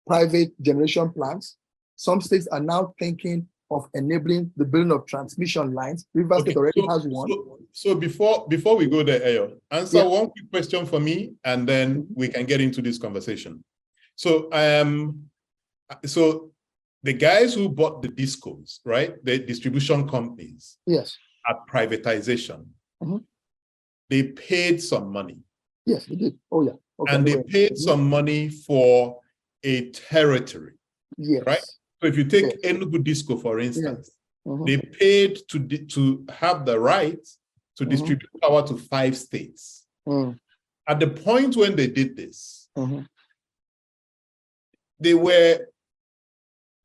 private generation plants. Some states are now thinking of enabling the building of transmission lines. Rivers State already has one. So before we go there, Ayo, answer one quick question for me, and then we can get into this conversation. So so the guys who bought the discos, right? The distribution companies. Yes. At privatization, they paid some money. Yes, they did. Oh, yeah. Okay, and they paid some money for a territory. Yes. Right? So if you take Enugu Disco, for instance, they paid to have the right to distribute power to 5 states. At the point when they did this, they were,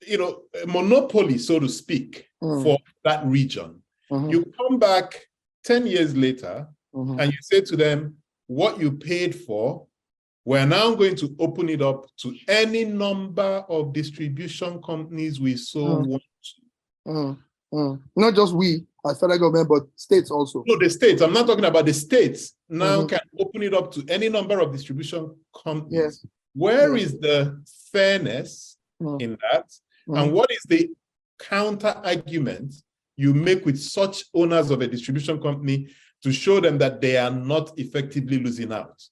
a monopoly, so to speak, for that region. You come back 10 years later and you say to them, what you paid for, we're now going to open it up to any number of distribution companies we so want to. Not just we as federal government, but states also. No, the states. I'm not talking about the states. Now can open it up to any number of distribution companies. Yes. Where is the fairness in that? And what is the counter argument you make with such owners of a distribution company to show them that they are not effectively losing out?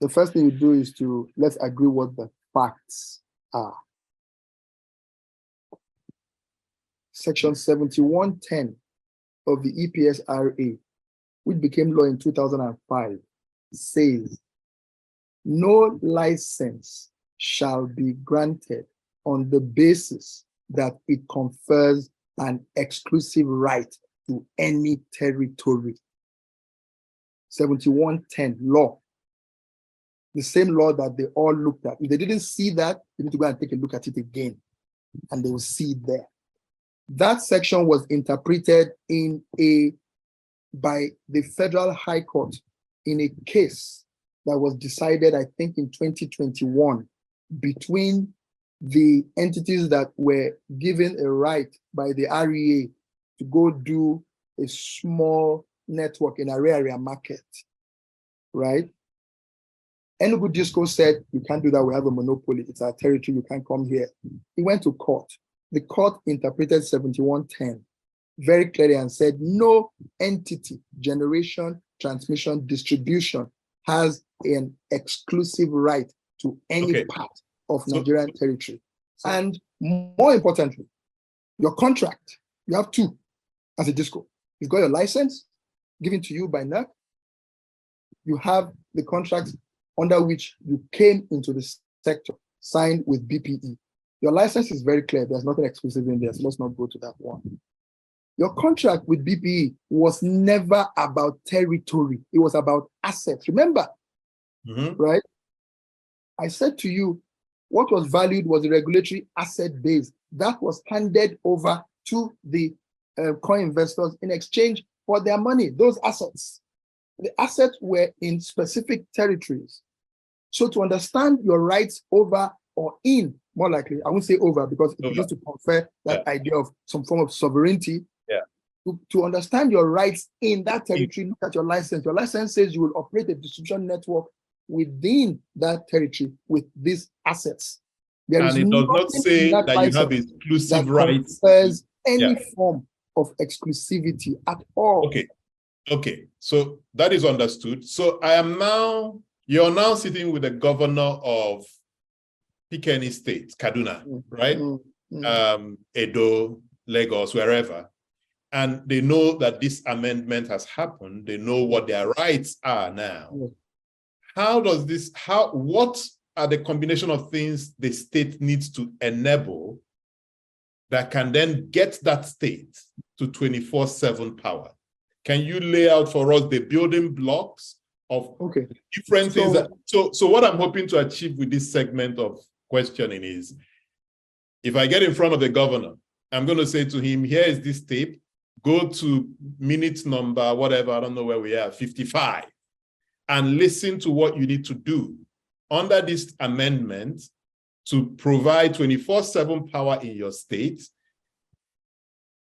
The first thing you do is to let's agree what the facts are. Section 7110 of the EPSRA, which became law in 2005, says no license shall be granted on the basis that it confers an exclusive right to any territory. 7110 law. The same law that they all looked at. If they didn't see that, they need to go and take a look at it again, and they will see it there. That section was interpreted by the Federal High Court in a case that was decided, I think, in 2021 between the entities that were given a right by the REA to go do a small network in area market, right? Enugu Disco said, you can't do that, we have a monopoly, it's our territory, you can't come here. He went to court. The court interpreted 7110 very clearly and said, no entity, generation, transmission, distribution has an exclusive right to any part of Nigerian territory. And more importantly, your contract, you have 2 as a disco. You've got your license given to you by NERC. You have the contract under which you came into the sector, signed with BPE. Your license is very clear. There's nothing exclusive in there, so let's not go to that one. Your contract with BPE was never about territory. It was about assets. Remember, right? I said to you, what was valued was the regulatory asset base that was handed over to the coin investors in exchange for their money, those assets. The assets were in specific territories. So to understand your rights over or in, more likely, I won't say over because it begins to confer that idea of some form of sovereignty. To understand your rights in that territory, look at your license. Your license says you will operate a distribution network within that territory with these assets. And it does not say that you have exclusive rights. There's any form of exclusivity at all. Okay, so that is understood. So you're now sitting with the governor of pick any state, Kaduna, right? Edo, Lagos, wherever. And they know that this amendment has happened. They know what their rights are now. What are the combination of things the state needs to enable that can then get that state to 24/7 power? Can you lay out for us the building blocks of different things? So what I'm hoping to achieve with this segment of questioning is, if I get in front of the governor, I'm going to say to him, here is this tape, go to minute number, whatever, I don't know where we are, 55, and listen to what you need to do under this amendment to provide 24/7 power in your state.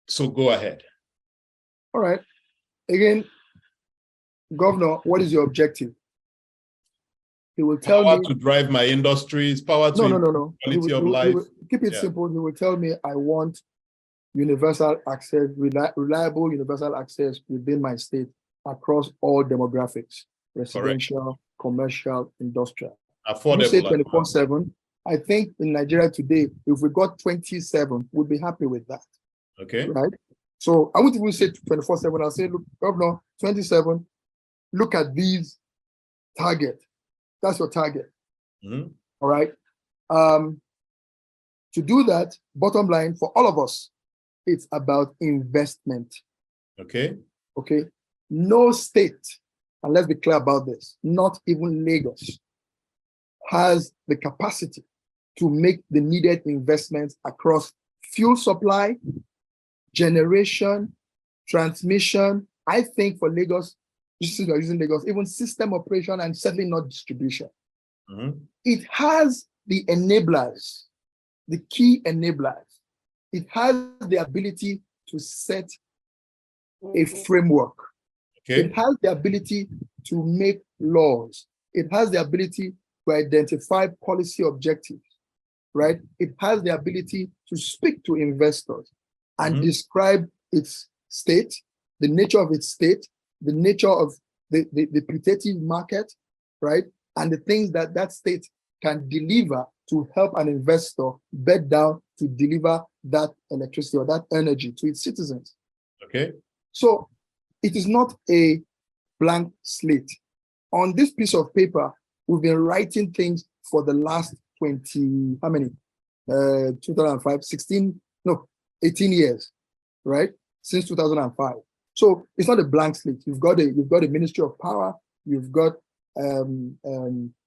So go ahead. All right. Again, Governor, what is your objective? He will tell power me to drive my industries, power to no. quality of life. He will keep it simple. He will tell me, I want universal access, reliable universal access within my state across all demographics, residential, commercial, industrial. Affordable. You say 24/7. I think in Nigeria today, if we got 27, we'd be happy with that. Okay. Right? So I wouldn't even say 24/7. I'll say, look, Governor, 27, look at these target. That's your target. Mm-hmm. All right. To do that, bottom line for all of us, it's about investment. Okay. Okay. No state, and let's be clear about this, not even Lagos, has the capacity to make the needed investments across fuel supply, generation, transmission. I think for Lagos, since we're using Lagos, even system operation and certainly not distribution. Mm-hmm. It has the enablers, the key enablers. It has the ability to set a framework. Okay. It has the ability to make laws. It has the ability to identify policy objectives, right? It has the ability to speak to investors and describe its state, the nature of its state, the nature of the putative market, right? And the things that that state can deliver to help an investor bed down to deliver that electricity or that energy to its citizens. Okay. So it is not a blank slate. On this piece of paper, we've been writing things for the last 20, how many? 2005, 16, no, 18 years, right? Since 2005. So it's not a blank slate. You've got a Ministry of Power, you've got a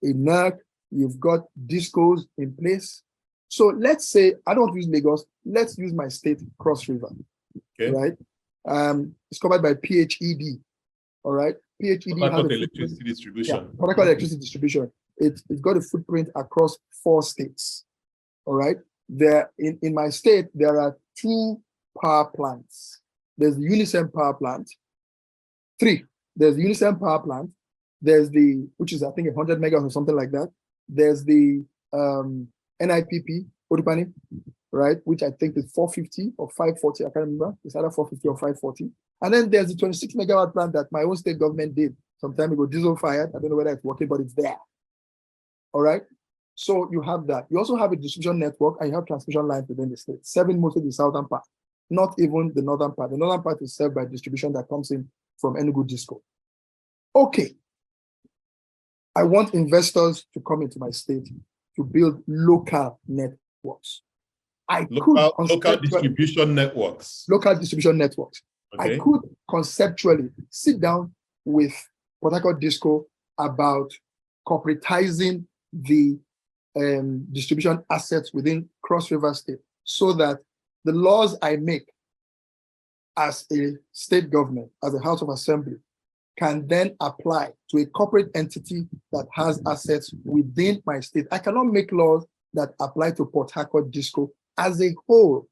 NERC, you've got discos in place. So let's say I don't use Lagos, let's use my state, Cross River, right? It's covered by PHED, all right? PHED has electricity distribution. Electricity distribution. It's got a footprint across 4 states, all right? There in my state, there are 2 power plants. There's the Unison power plant. 3. There's the Unison power plant. There's the, which is I think 100 megas or something like that. There's the NIPP, Odupani, right? Which I think is 450 or 540. I can't remember. It's either 450 or 540. And then there's the 26 megawatt plant that my own state government did some time ago, diesel fired. I don't know whether it's working, but it's there. All right. So you have that. You also have a distribution network and you have transmission lines within the state. 7 mostly the southern part, not even the northern part. The northern part is served by distribution that comes in from Enugu Disco. Okay. I want investors to come into my state to build local networks. Local distribution networks. Local distribution networks. Okay. I could conceptually sit down with Port Harcourt Disco about corporatizing the distribution assets within Cross River State so that the laws I make as a state government, as a House of Assembly, can then apply to a corporate entity that has assets within my state. I cannot make laws that apply to Port Harcourt Disco as a whole,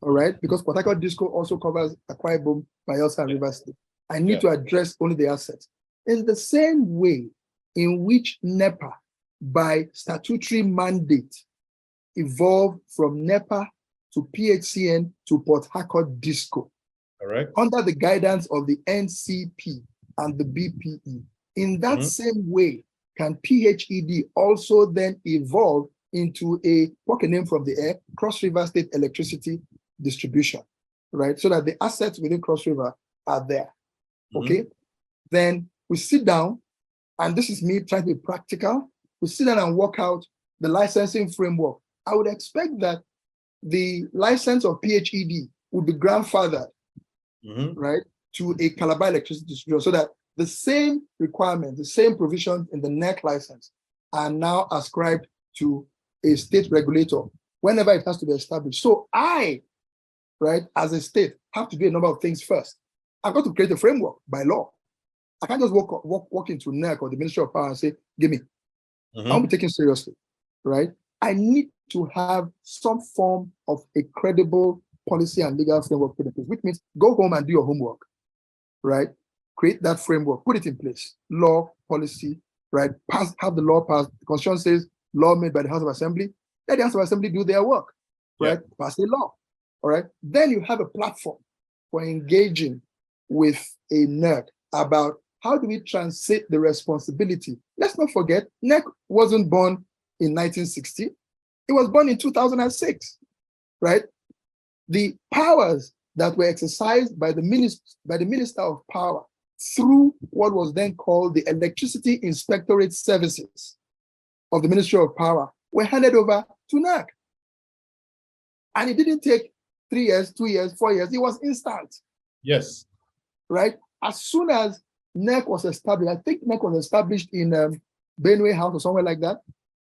all right? Because Port Harcourt Disco also covers Akwa Ibom, Bayelsa, and Rivers State. I need to address only the assets. In the same way in which NEPA, by statutory mandate, evolved from NEPA to PHCN to Port Harcourt Disco, under the guidance of the NCP and the BPE. In that same way, can PHED also then evolve into a, what can name from the air, Cross River State Electricity Distribution, right? So that the assets within Cross River are there, okay? Then we sit down, and this is me trying to be practical, we sit down and work out the licensing framework. I would expect that the license of PHED would be grandfathered, right, to a Calabar electricity distributor so that the same requirements, the same provisions in the NEC license are now ascribed to a state regulator whenever it has to be established. So I, right, as a state, have to do a number of things first. I've got to create a framework by law. I can't just walk into NEC or the Ministry of Power and say, give me. I won't be taken seriously, right? I need to have some form of a credible policy and legal framework put in place, which means go home and do your homework, right? Create that framework, put it in place, law, policy, right? Have the law passed. The Constitution says law made by the House of Assembly. Let the House of Assembly do their work, right? Yeah. Pass a law, all right? Then you have a platform for engaging with a NERC about how do we transit the responsibility. Let's not forget, NERC wasn't born in 1960. It was born in 2006, right? The powers that were exercised by the Minister of Power through what was then called the Electricity Inspectorate Services of the Ministry of Power were handed over to NERC. And it didn't take 3 years, 2 years, 4 years. It was instant. Yes. Right? As soon as NERC was established, I think NERC was established in Benway House or somewhere like that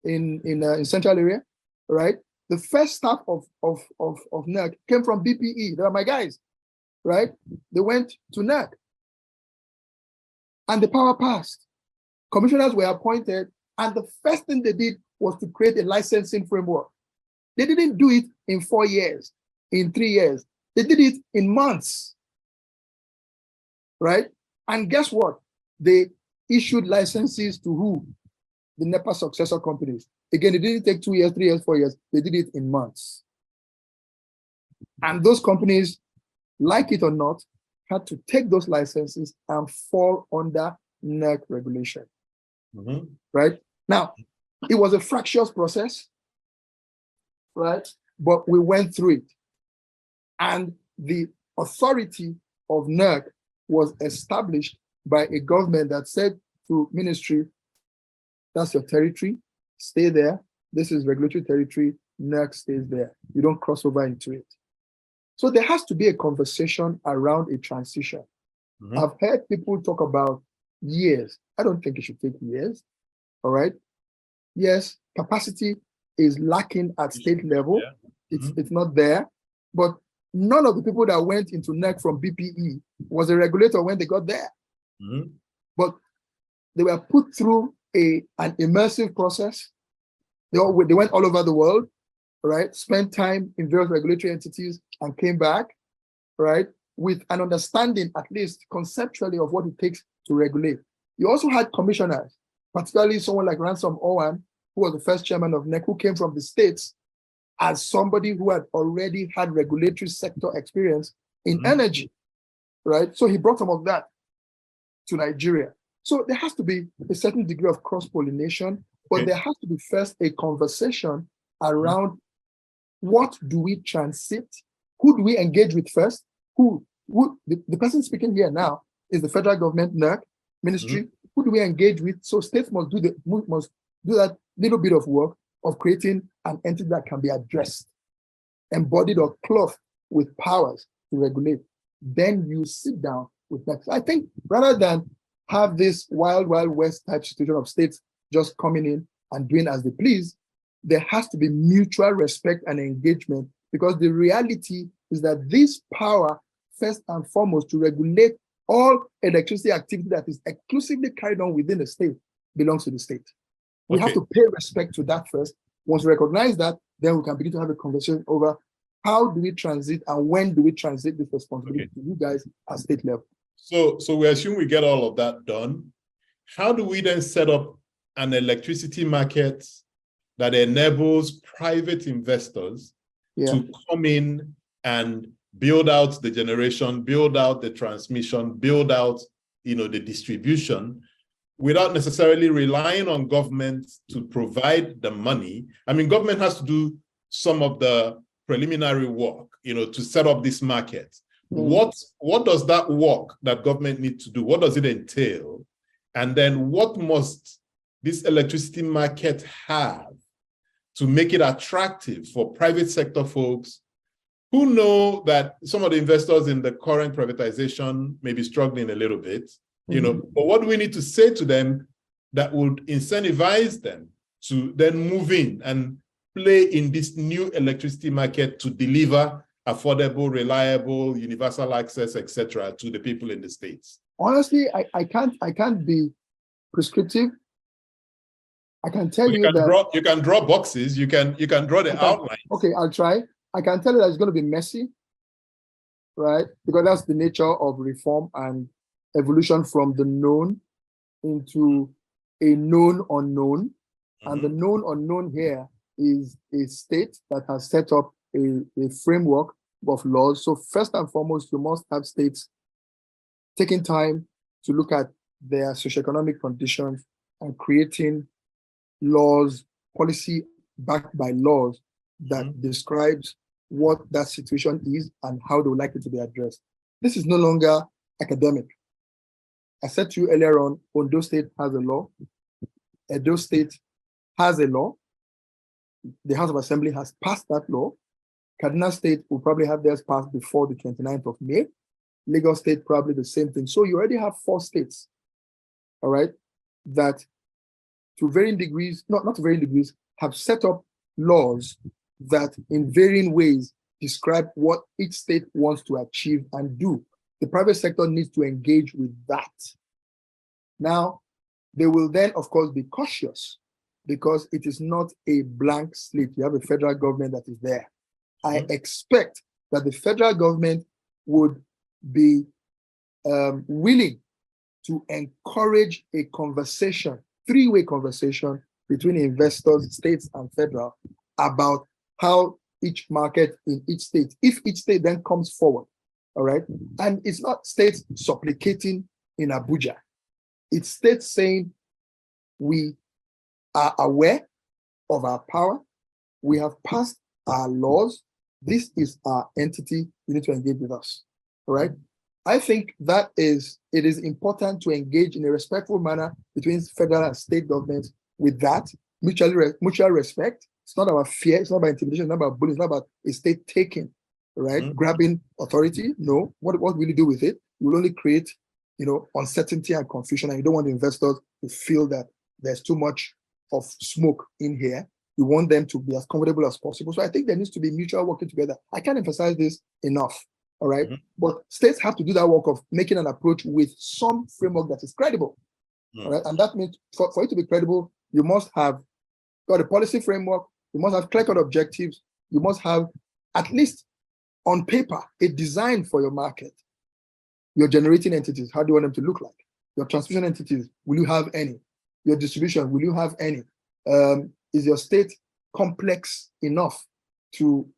in central area, right? The first staff of NERC came from BPE. They are my guys, right? They went to NERC. And the power passed. Commissioners were appointed, and the first thing they did was to create a licensing framework. They didn't do it in 4 years, in 3 years. They did it in months, right? And guess what? They issued licenses to who? The NEPA successor companies. Again, it didn't take 2 years, 3 years, 4 years. They did it in months. And those companies, like it or not, had to take those licenses and fall under NERC regulation, right? Now, it was a fractious process, right? But we went through it. And the authority of NERC was established by a government that said to ministry, that's your territory, stay there. This is regulatory territory, NERC stays there. You don't cross over into it. So there has to be a conversation around a transition. I've heard people talk about years. I don't think it should take years, all right? Yes, capacity is lacking at state level. Yeah. It's not there, but none of the people that went into NERC from BPE was a regulator when they got there. But they were put through an immersive process. They went all over the world, right? Spent time in various regulatory entities and came back, right? With an understanding, at least conceptually, of what it takes to regulate. You also had commissioners, particularly someone like Ransom Owen, who was the first chairman of NERC, who came from the States as somebody who had already had regulatory sector experience in energy, right? So he brought some of that to Nigeria. So there has to be a certain degree of cross-pollination, but there has to be first a conversation around what do we transit, who do we engage with first, the person speaking here now is the federal government, NERC, ministry, who do we engage with? So states must do that little bit of work of creating an entity that can be addressed, embodied or clothed with powers to regulate. Then you sit down with that. I think rather than have this wild, wild west type situation of states just coming in and doing as they please, there has to be mutual respect and engagement, because the reality is that this power, first and foremost, to regulate all electricity activity that is exclusively carried on within the state, belongs to the state. We have to pay respect to that first. Once we recognize that, then we can begin to have a conversation over how do we transit and when do we transit this responsibility to you guys at state level. So we assume we get all of that done. How do we then set up an electricity market that enables private investors to come in and build out the generation, build out the transmission, build out, the distribution, without necessarily relying on government to provide the money? I mean, government has to do some of the preliminary work, to set up this market. What does that work that government needs to do? What does it entail? And then what must this electricity market have to make it attractive for private sector folks who know that some of the investors in the current privatization may be struggling a little bit, but what do we need to say to them that would incentivize them to then move in and play in this new electricity market to deliver affordable, reliable, universal access, etc., to the people in the States? Honestly, I can't be prescriptive. I can tell you that you can draw boxes. You can draw the outlines. Okay, I'll try. I can tell you that it's going to be messy, right? Because that's the nature of reform and evolution from the known into a known unknown. And the known unknown here is a state that has set up a framework of laws. So first and foremost, you must have states taking time to look at their socioeconomic conditions and creating laws, policy backed by laws that describes what that situation is and how they would like it to be addressed. This is no longer academic. I said to you earlier on, Ondo State has a law. Edo State has a law. The House of Assembly has passed that law. Kaduna State will probably have theirs passed before the 29th of May. Lagos State, probably the same thing. So you already have 4 states, all right, that to varying degrees, not to varying degrees, have set up laws that in varying ways describe what each state wants to achieve and do. The private sector needs to engage with that. Now, they will then, of course, be cautious because it is not a blank slate. You have a federal government that is there. I expect that the federal government would be willing to encourage a conversation, 3-way conversation between investors, states, and federal about how each market in each state, if each state then comes forward, all right? And it's not states supplicating in Abuja. It's states saying, we are aware of our power. We have passed our laws. This is our entity. You need to engage with us, all right? I think that it is important to engage in a respectful manner between federal and state governments with that, mutual respect. It's not about fear, it's not about intimidation, it's not about bullying, it's not about a state taking, right? Grabbing authority. No, what will you do with it? You will only create, uncertainty and confusion, and you don't want the investors to feel that there's too much of smoke in here. You want them to be as comfortable as possible. So I think there needs to be mutual working together. I can't emphasize this enough. All right. But states have to do that work of making an approach with some framework that is credible. All right. And that means for it to be credible, you must have got a policy framework, you must have clear-cut objectives, you must have, at least on paper, a design for your market. Your generating entities, how do you want them to look like? Your transmission entities, will you have any? Your distribution, will you have any? Is your state complex enough to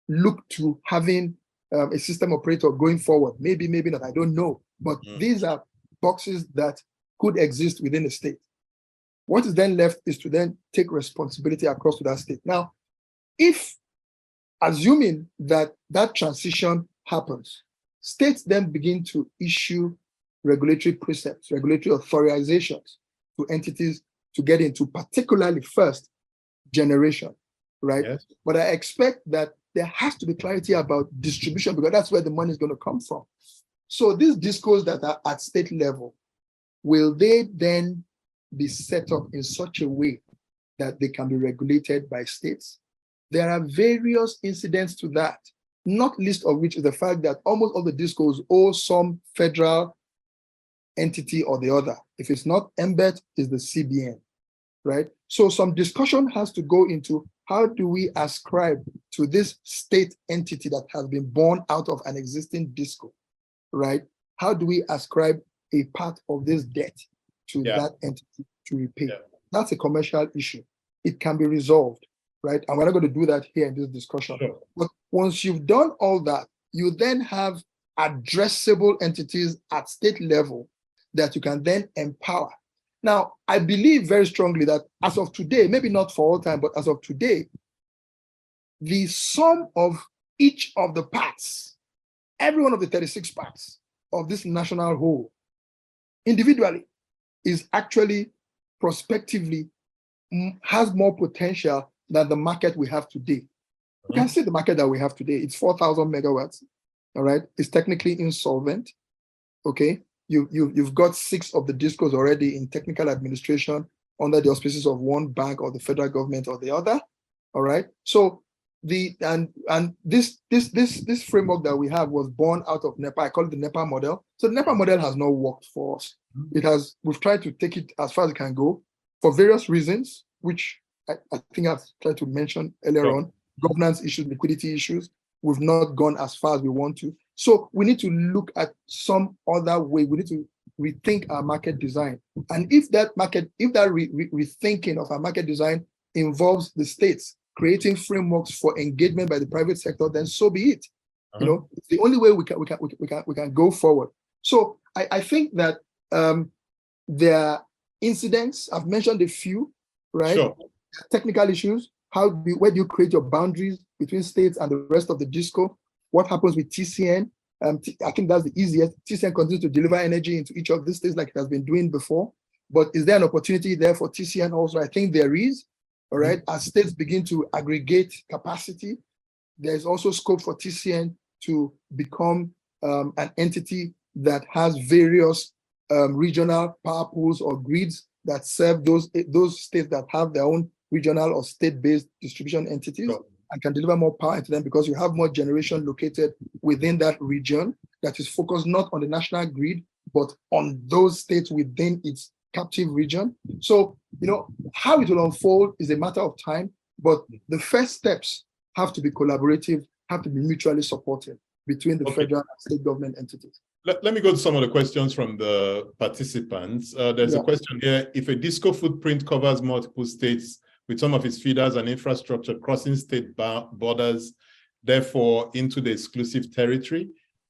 look to having a system operator going forward? Maybe, maybe not, I don't know. But these are boxes that could exist within the state. What is then left is to then take responsibility across to that state. Now, if, assuming that that transition happens, states then begin to issue regulatory precepts, regulatory authorizations to entities to get into, particularly first generation, right? Yes. But I expect that there has to be clarity about distribution because that's where the money is going to come from. So these discos that are at state level, will they then be set up in such a way that they can be regulated by states? There are various incidents to that, not least of which is the fact that almost all the discos owe some federal entity or the other. If it's not MBET, it's the CBN, right? So some discussion has to go into how do we ascribe to this state entity that has been born out of an existing disco, right? How do we ascribe a part of this debt to that entity to repay? That's a commercial issue. It can be resolved, right? And we're not going to do that here in this discussion. Sure. But once you've done all that, you then have addressable entities at state level that you can then empower. Now, I believe very strongly that as of today, maybe not for all time, but as of today, the sum of each of the parts, every one of the 36 parts of this national whole, individually, is actually prospectively has more potential than the market we have today. You can see the market that we have today. It's 4,000 megawatts. All right. It's technically insolvent. Okay. You've got 6 of the discos already in technical administration under the auspices of one bank or the federal government or the other. All right. So this framework that we have was born out of NEPA. I call it the NEPA model. So the NEPA model has not worked for us. We've tried to take it as far as it can go for various reasons, which I think I've tried to mention earlier on. Governance issues, liquidity issues. We've not gone as far as we want to. So we need to look at some other way. We need to rethink our market design. And if that rethinking of our market design involves the states creating frameworks for engagement by the private sector, then so be it. You know, it's the only way we can go forward. So I think that there are incidents. I've mentioned a few, right? Sure. Technical issues. Where do you create your boundaries between states and the rest of the DISCO? What happens with TCN? I think that's the easiest. TCN continues to deliver energy into each of these states like it has been doing before. But is there an opportunity there for TCN also? I think there is. All right. As states begin to aggregate capacity, there's also scope for TCN to become an entity that has various regional power pools or grids that serve those states that have their own regional or state-based distribution entities. Sure. And can deliver more power into them because you have more generation located within that region that is focused not on the national grid, but on those states within its captive region. So, you know, how it will unfold is a matter of time, but the first steps have to be collaborative, have to be mutually supportive between the federal and state government entities. Let me go to some of the questions from the participants. There's a question here. If a DISCO footprint covers multiple states with some of its feeders and infrastructure crossing state borders, therefore into the exclusive territory,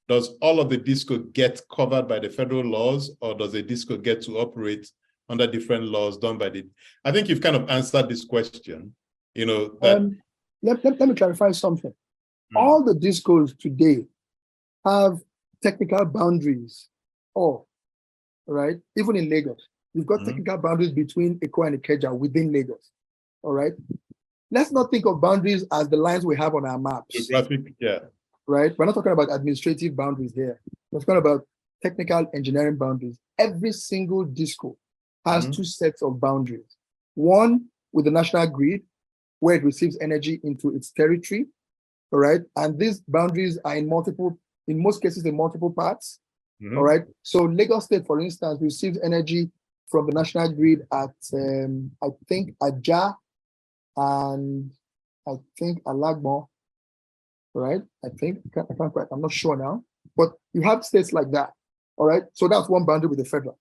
does all of the DISCO get covered by the federal laws, or does the DISCO get to operate under different laws done by the... I think you've kind of answered this question, you know. That... Let me clarify something. All the DISCOs today have technical boundaries, right? Even in Lagos, you've got technical boundaries between Eko and Ikeja within Lagos. All right. Let's not think of boundaries as the lines we have on our maps. Geographic, yeah. Right. We're not talking about administrative boundaries here. We're talking about technical engineering boundaries. Every single DISCO has two sets of boundaries. One with the national grid, where it receives energy into its territory. All right. And these boundaries are in most cases, in multiple parts. All right. So Lagos State, for instance, receives energy from the national grid at, I think, Ajah, and I think Alagmo, right? I can't quite, I'm not sure now, but you have states like that, all right? So that's one boundary with the federal.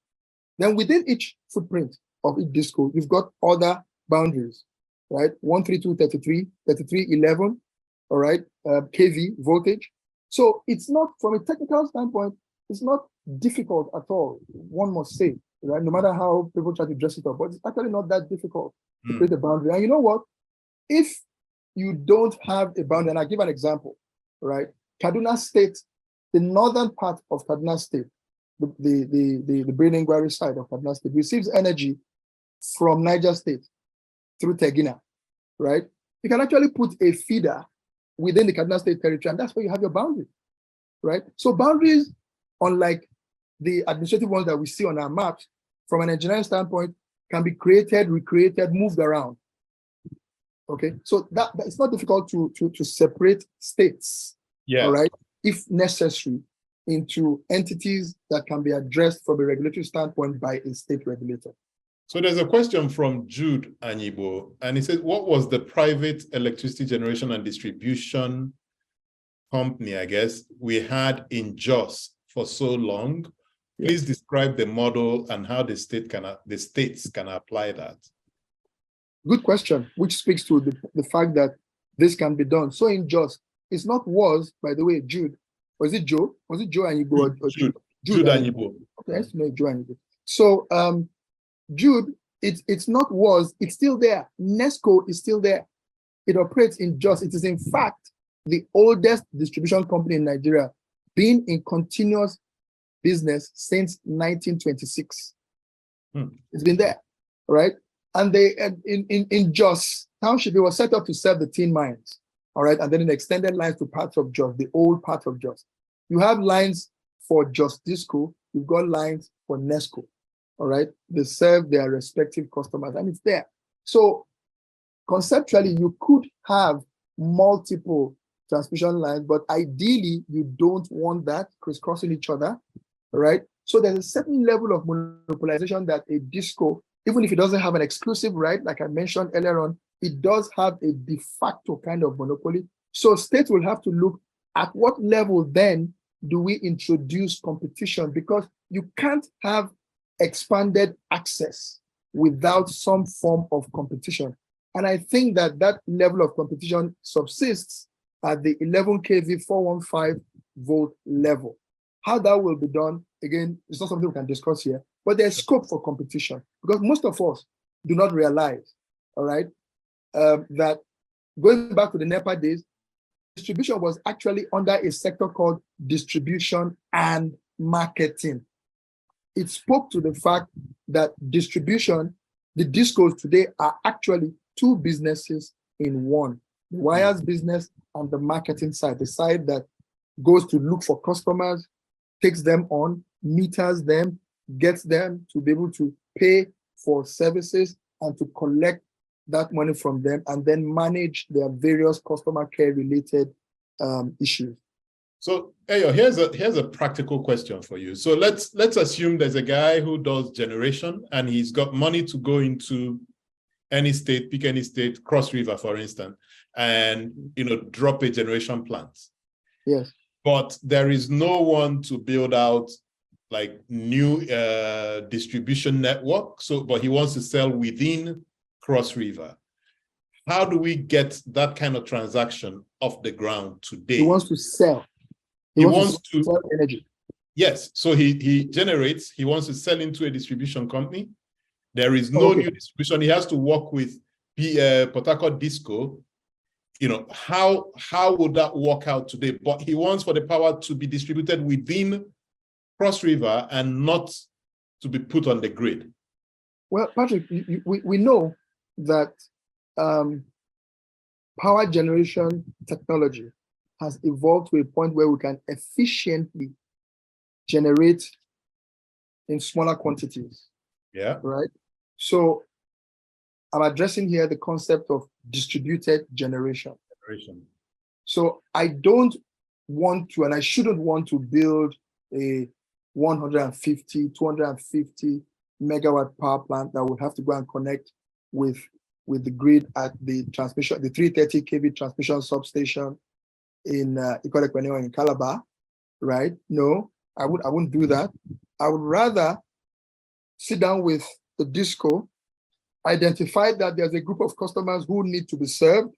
Then within each footprint of each DISCO, you've got other boundaries, right? 132.33, 33.11, all right? kV voltage. So it's not, from a technical standpoint, it's not difficult at all, one must say, right? No matter how people try to dress it up, but it's actually not that difficult to create a boundary. And you know what? If you don't have a boundary, and I give an example, right? Kaduna State, the northern part of Kaduna State, the Brain Inquiry side of Kaduna State, receives energy from Niger State through Tegina, right? You can actually put a feeder within the Kaduna State territory, and that's where you have your boundary, right? So boundaries, unlike the administrative ones that we see on our maps, from an engineering standpoint, can be created, recreated, moved around. Okay, so that it's not difficult to separate states, all right, if necessary, into entities that can be addressed from a regulatory standpoint by a state regulator. So there's a question from Jude Anyibo, and he says, what was the private electricity generation and distribution company, I guess, we had in Jos for so long? Please describe the model and how the states can apply that. Good question, which speaks to the fact that this can be done. So in Jos, it's not was, by the way, Jude. Was it Joe? Was it Joe Anyibo? Jude Anyibo. Okay, I know Joe Anyibo. So Jude, it's not was, it's still there. NESCO is still there. It operates in Jos. It is in fact the oldest distribution company in Nigeria, being in continuous business since 1926. It's been there, right? And they in Jos Township, it was set up to serve the tin mines, all right? And then it extended lines to parts of Jos, the old part of Jos. You have lines for Jos DISCO, you've got lines for NESCO, all right? They serve their respective customers, and it's there. So conceptually, you could have multiple transmission lines, but ideally, you don't want that crisscrossing each other, all right? So there's a certain level of monopolization that a DISCO, even if it doesn't have an exclusive right, like I mentioned earlier on, it does have a de facto kind of monopoly. So states will have to look at what level then do we introduce competition, because you can't have expanded access without some form of competition. And I think that that level of competition subsists at the 11 kV 415 volt level. How that will be done, again, it's not something we can discuss here, but there's scope for competition because most of us do not realize, all right, that going back to the NEPA days, distribution was actually under a sector called distribution and marketing. It spoke to the fact that distribution, the discos today are actually two businesses in one. The wires business and the marketing side, the side that goes to look for customers, takes them on, meters them, gets them to be able to pay for services and to collect that money from them and then manage their various customer care related issues. So, Ayo, here's a practical question for you. So let's assume there's a guy who does generation and he's got money to go into any state, pick any state, Cross River, for instance, and drop a generation plant. Yes. But there is no one to build out like new distribution network. But he wants to sell within Cross River. How do we get that kind of transaction off the ground today? He wants to sell. He wants to sell energy. Yes. So he generates, he wants to sell into a distribution company. There is no new distribution. He has to work with Port Harcourt Disco. How would that work out today? But he wants for the power to be distributed within Cross River and not to be put on the grid. Well, Patrick, we know that power generation technology has evolved to a point where we can efficiently generate in smaller quantities. Yeah. Right. So I'm addressing here the concept of distributed generation. So I don't want to, and I shouldn't want to build a 150, 250 megawatt power plant that would have to go and connect with the grid at the transmission, the 330 kV transmission substation in Ikorekweneo in Calabar, right? No, I wouldn't do that. I would rather sit down with the disco, identify that there's a group of customers who need to be served,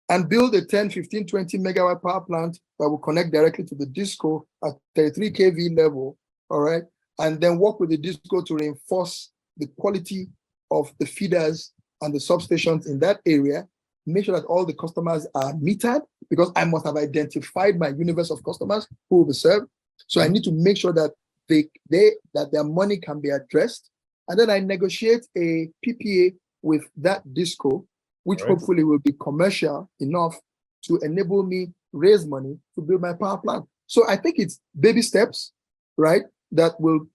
and build a 10, 15, 20 megawatt power plant that will connect directly to the disco at 33 kV level, all right? And then work with the disco to reinforce the quality of the feeders and the substations in that area, make sure that all the customers are metered, because I must have identified my universe of customers who will be served. So I need to make sure that that their money can be addressed. And then I negotiate a PPA with that disco, which hopefully will be commercial enough to enable me raise money to build my power plant. So I think it's baby steps, right? That will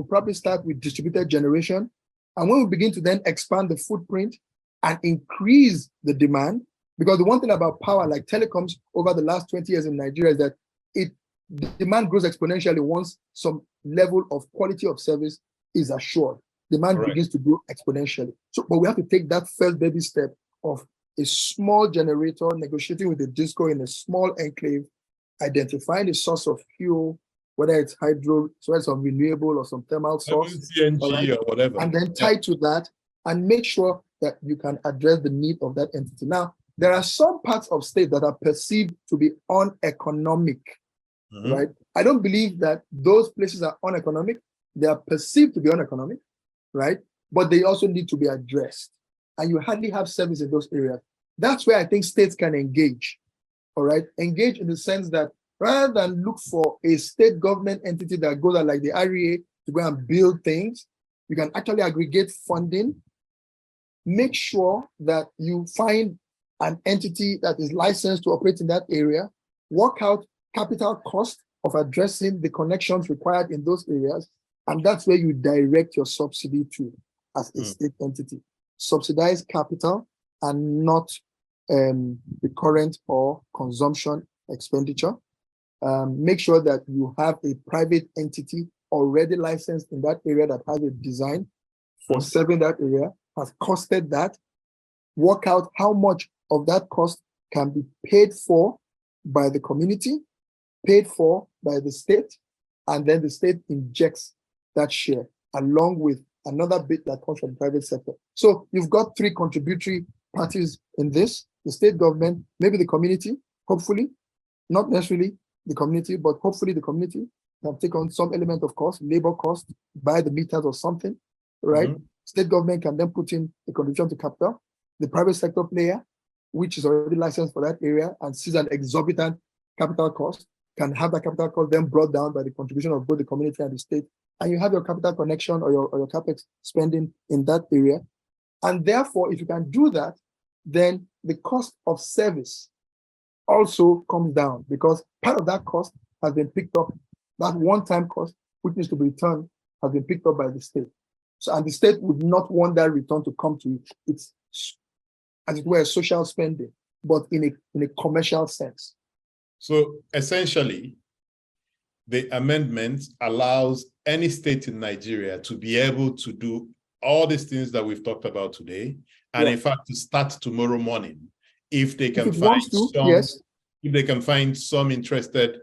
probably start with distributed generation. And when we begin to then expand the footprint and increase the demand, because the one thing about power, like telecoms over the last 20 years in Nigeria, is that the demand grows exponentially once some level of quality of service is assured. Demand begins to grow exponentially. So, but we have to take that first baby step of a small generator negotiating with the disco in a small enclave, identifying the source of fuel, whether it's hydro, so it's some renewable or some thermal source, CNG or whatever, and then tie to that and make sure that you can address the need of that entity. Now, there are some parts of state that are perceived to be uneconomic, right? I don't believe that those places are uneconomic. They are perceived to be uneconomic, right? But they also need to be addressed. And you hardly have service in those areas. That's where I think states can engage, all right? Engage in the sense that rather than look for a state government entity that goes out like the REA to go and build things, you can actually aggregate funding, make sure that you find an entity that is licensed to operate in that area, work out capital cost of addressing the connections required in those areas, and that's where you direct your subsidy to as a state entity. Subsidize capital and not the current or consumption expenditure. Make sure that you have a private entity already licensed in that area that has a design for serving that area, has costed that, work out how much of that cost can be paid for by the community, paid for by the state, and then the state injects that share along with another bit that comes from the private sector. So you've got three contributory parties in this: the state government, maybe the community, hopefully, not necessarily the community, but hopefully the community can take on some element of cost, labor cost, buy the meters or something, right? State government can then put in a contribution to capital. The private sector player, which is already licensed for that area and sees an exorbitant capital cost, can have that capital cost then brought down by the contribution of both the community and the state. And you have your capital connection or your capex spending in that area. And therefore, if you can do that, then the cost of service also comes down, because part of that cost has been picked up. That one-time cost, which needs to be returned, has been picked up by the state. So, and the state would not want that return to come to it. It's, as it were, social spending, but in a commercial sense. So essentially, the amendment allows any state in Nigeria to be able to do all these things that we've talked about today, and in fact, to start tomorrow morning, if they can find if they can find some interested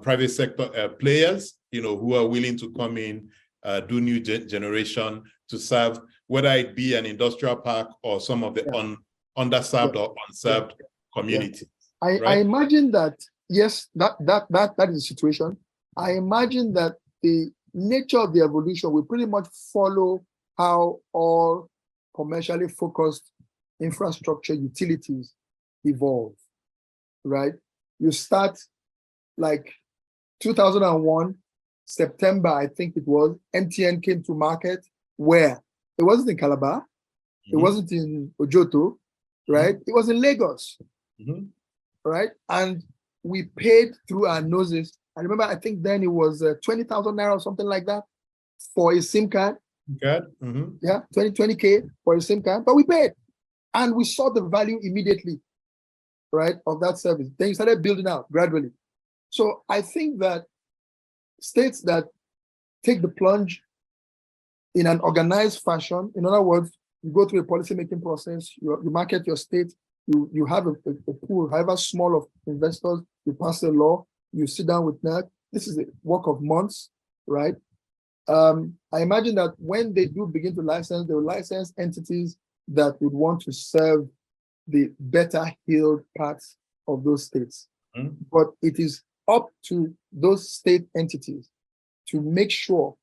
private sector players, who are willing to come in, do new generation to serve, whether it be an industrial park or some of the underserved or unserved communities. I imagine that, yes, that is the situation. I imagine that the nature of the evolution will pretty much follow how all commercially focused infrastructure utilities evolve, right? You start like 2001, September, I think it was, MTN came to market where it wasn't in Calabar, it wasn't in Ojoto, right? It was in Lagos, right? And we paid through our noses. I remember, I think then it was 20,000 naira or something like that for a SIM card. Yeah, 20K for a SIM card, but we paid. And we saw the value immediately, right, of that service. Then you started building out gradually. So I think that states that take the plunge in an organized fashion, in other words, you go through a policy-making process, you market your state, you have a pool, however small, of investors, you pass a law, you sit down with NERC. This is a work of months, right? I imagine that when they do begin to license, they will license entities that would want to serve the better heeled parts of those states. But it is up to those state entities to make sure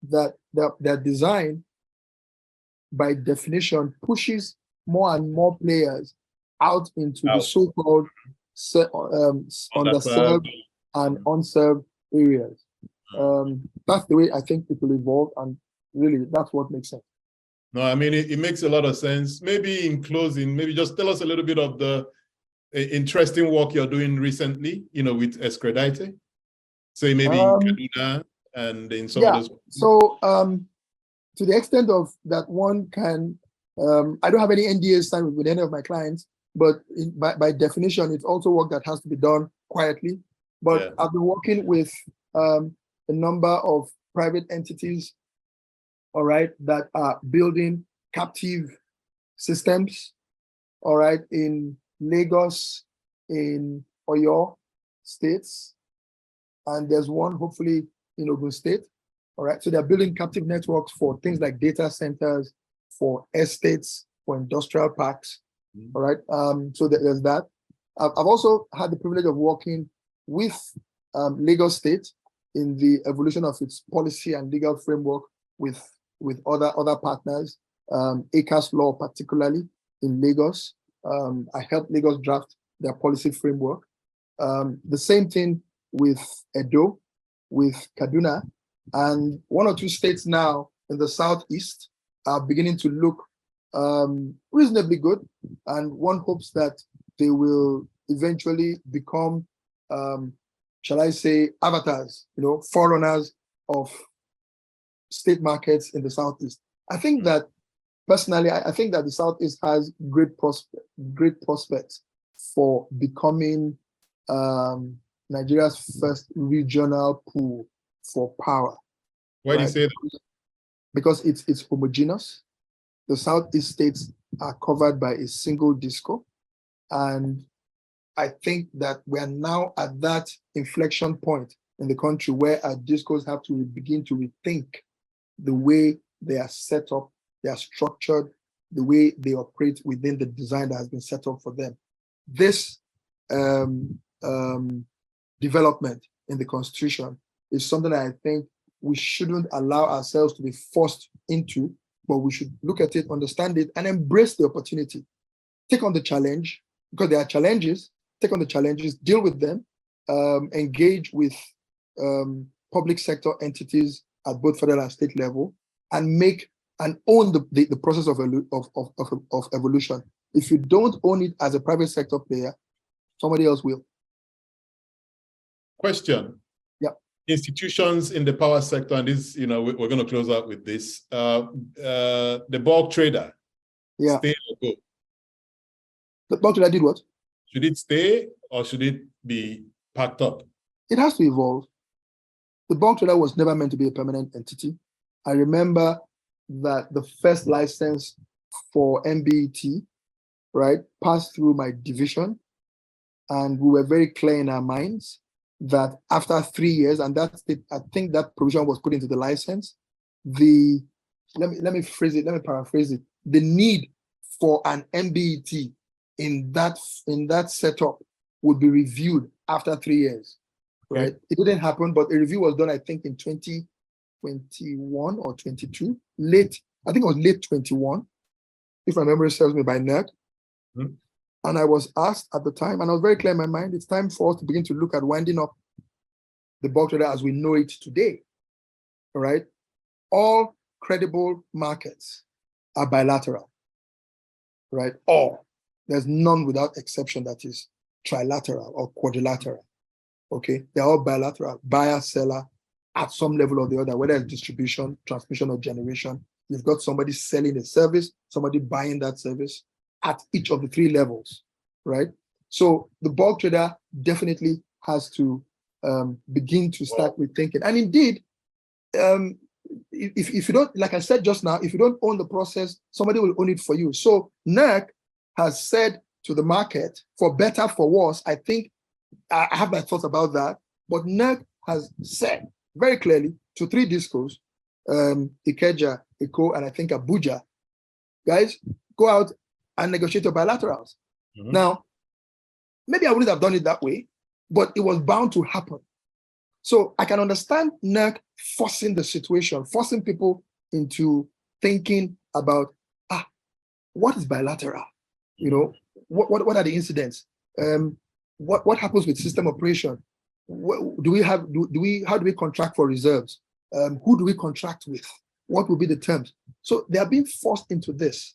that their design, by definition, pushes more and more players out into the so-called underserved and unserved areas. That's the way I think it will evolve, and really, that's what makes sense. No, I mean, it makes a lot of sense. Maybe in closing, maybe just tell us a little bit of the interesting work you're doing recently, with escalate. Say maybe in Kaduna and in some of those. So to the extent of that, one can, I don't have any NDAs signed with any of my clients, but by definition, it's also work that has to be done quietly. But I've been working with a number of private entities, all right, that are building captive systems, all right, in Lagos, in Oyo states, and there's one hopefully in Ogun State, all right. So they're building captive networks for things like data centers, for estates, for industrial parks, all right. So there's that. I've also had the privilege of working with Lagos State in the evolution of its policy and legal framework with other partners, ACAS law particularly in Lagos. I helped Lagos draft their policy framework. The same thing with Edo, with Kaduna, and one or two states now in the southeast are beginning to look reasonably good, and one hopes that they will eventually become, shall I say, avatars, forerunners of state markets in the southeast. I think that personally, I think that the southeast has great prospects for becoming Nigeria's first regional pool for power. Why do you say that? Because it's homogeneous. The southeast states are covered by a single disco, and I think that we are now at that inflection point in the country where our discos have to begin to rethink the way they are set up, they are structured, the way they operate within the design that has been set up for them. This development in the Constitution is something that I think we shouldn't allow ourselves to be forced into, but we should look at it, understand it, and embrace the opportunity. Take on the challenge, because there are challenges, take on the challenges, deal with them, engage with public sector entities at both federal and state level, and make and own the process of evolution. If you don't own it as a private sector player, somebody else will. Question. Yeah. Institutions in the power sector, and this, we're going to close out with this. The bulk trader. Yeah. Stay or go? The bulk trader did what? Should it stay or should it be packed up? It has to evolve. The bulk trader was never meant to be a permanent entity. I remember that the first license for MBET, right, passed through my division, and we were very clear in our minds that after 3 years, and that's it, I think that provision was put into the license, let me paraphrase it, the need for an MBET in that setup would be reviewed after 3 years, right? It didn't happen, but a review was done, I think, in 2021 or 22, I think it was late 21, if my memory serves me, by NERC. Mm-hmm. And I was asked at the time, and I was very clear in my mind, it's time for us to begin to look at winding up the bulk trader as we know it today, all right? All credible markets are bilateral, right? All. There's none without exception that is trilateral or quadrilateral, okay? They're all bilateral, buyer, seller, at some level or the other, whether it's distribution, transmission, or generation. You've got somebody selling a service, somebody buying that service at each of the three levels, right? So the bulk trader definitely has to begin to start rethinking. And indeed, if you don't, like I said just now, if you don't own the process, somebody will own it for you. So NERC has said to the market, for better, for worse, I think I have my thoughts about that, but NERC has said very clearly to three discos, Ikeja, Eko, and I think Abuja, guys, go out and negotiate your bilaterals. Mm-hmm. Now, maybe I wouldn't have done it that way, but it was bound to happen. So I can understand NERC forcing the situation, forcing people into thinking about, what is bilateral? What are the incidents? What happens with system operation? How do we contract for reserves? Who do we contract with? What will be the terms? So they are being forced into this.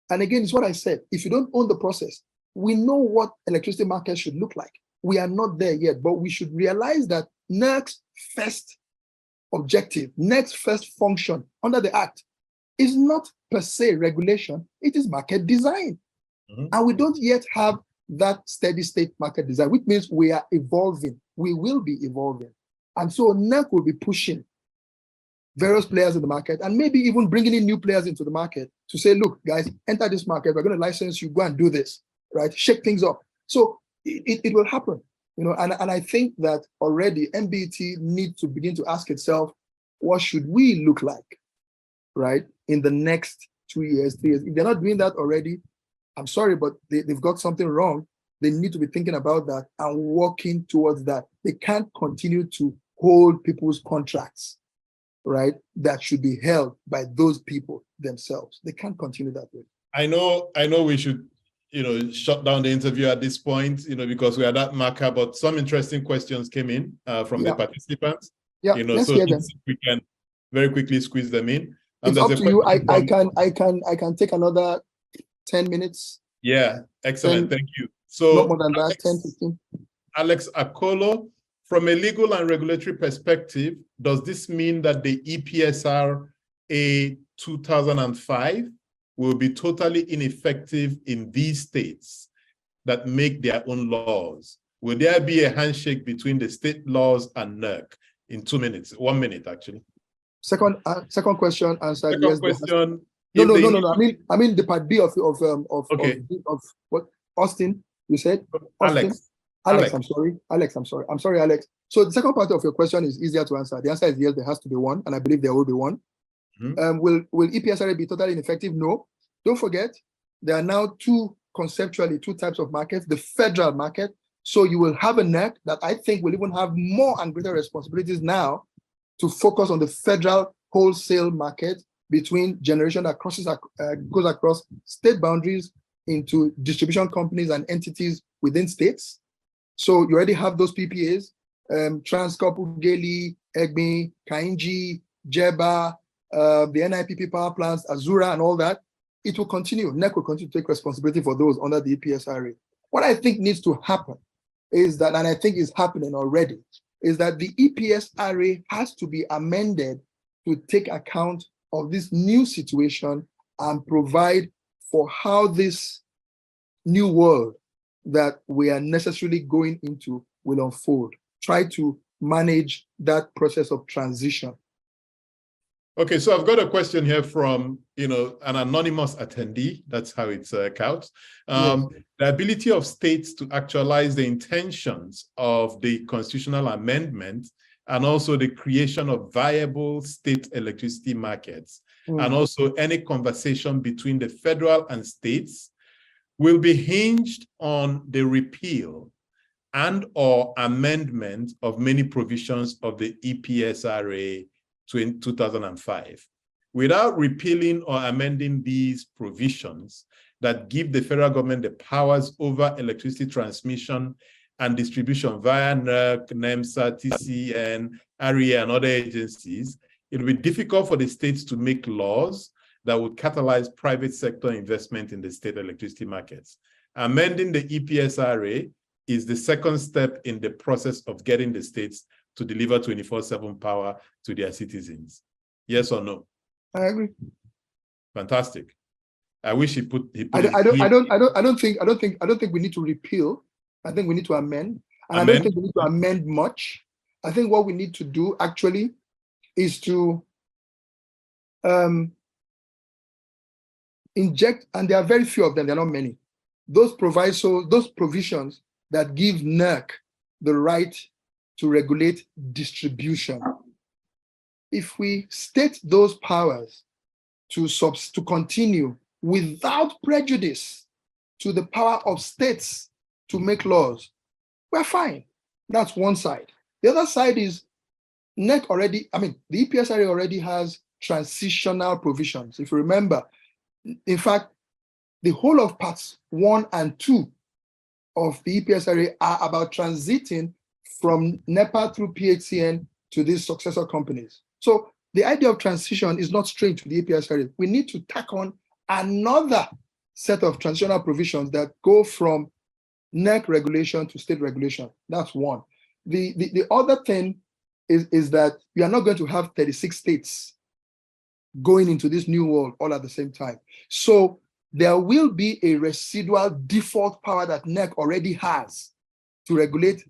And again, it's what I said. If you don't own the process, we know what electricity market should look like. We are not there yet, but we should realize that NERC's first objective, NERC's first function under the Act is not per se regulation, it is market design. Mm-hmm. And we don't yet have that steady state market design, which means we are evolving. We will be evolving. And so NERC will be pushing various players in the market and maybe even bringing in new players into the market to say, look, guys, enter this market. We're going to license you, go and do this, right? Shake things up. So it will happen, and I think that already MBET needs to begin to ask itself, what should we look like, right, in the next 2 years, 3 years? If they're not doing that already, I'm sorry, but they've got something wrong. They need to be thinking about that and working towards that. They can't continue to hold people's contracts, right, that should be held by those people themselves. They can't continue that way. I know we should, shut down the interview at this point, because we are that marker, but some interesting questions came in from the participants. Yeah, let's hear them. We can very quickly squeeze them in. It's up to you. I can take another 10 minutes. Yeah, excellent. Thank you. So not more than that, 10, 15. Alex Akolo, from a legal and regulatory perspective, does this mean that the EPSRA 2005 will be totally ineffective in these states that make their own laws? Will there be a handshake between the state laws and NERC in 2 minutes? 1 minute, actually. Second question answered. Second question. No. I mean the part B of okay. of what Austin, you said? Alex. Alex, I'm sorry. Alex. So the second part of your question is easier to answer. The answer is yes, there has to be one, and I believe there will be one. Will EPSRA be totally ineffective? No. Don't forget, there are now conceptually two types of markets. The federal market, so you will have a NEC that I think will even have more and greater responsibilities now to focus on the federal wholesale market between generation that goes across state boundaries into distribution companies and entities within states. So you already have those PPAs, Transcorp, Ugeli, Egbe, Kainji, Jeba, the NIPP power plants, Azura, and all that. It will continue. NEC will continue to take responsibility for those under the EPSRA. What I think needs to happen is that, and I think is happening already, is that the EPSRA has to be amended to take account of this new situation and provide for how this new world that we are necessarily going into will unfold. Try to manage that process of transition. Okay, so I've got a question here from, an anonymous attendee. That's how it's counts. Yes. The ability of states to actualize the intentions of the constitutional amendment and also the creation of viable state electricity markets, and also any conversation between the federal and states will be hinged on the repeal and or amendment of many provisions of the EPSRA in 2005. Without repealing or amending these provisions that give the federal government the powers over electricity transmission and distribution via NERC, NEMSA, TCN, ARIA, and other agencies, it will be difficult for the states to make laws that would catalyze private sector investment in the state electricity markets. Amending the EPSRA is the second step in the process of getting the states to deliver 24/7 power to their citizens. Yes or no? I agree. Fantastic. I wish he put. I don't think we need to repeal. I think we need to amend, and I don't think we need to amend much. I think what we need to do actually is to inject, and there are very few of them. There are not many. Those provisions that give NERC the right to regulate distribution. If we state those powers to continue without prejudice to the power of states to make laws, we're fine. That's one side. The other side is NEC already, the EPSRA already has transitional provisions. If you remember, in fact, the whole of parts 1 and 2 of the EPSRA are about transiting from NEPA through PHCN to these successor companies. So the idea of transition is not strange to the EPSRA. We need to tack on another set of transitional provisions that go from NEC regulation to state regulation. That's one. The other thing is that we are not going to have 36 states going into this new world all at the same time. So there will be a residual default power that NEC already has to regulate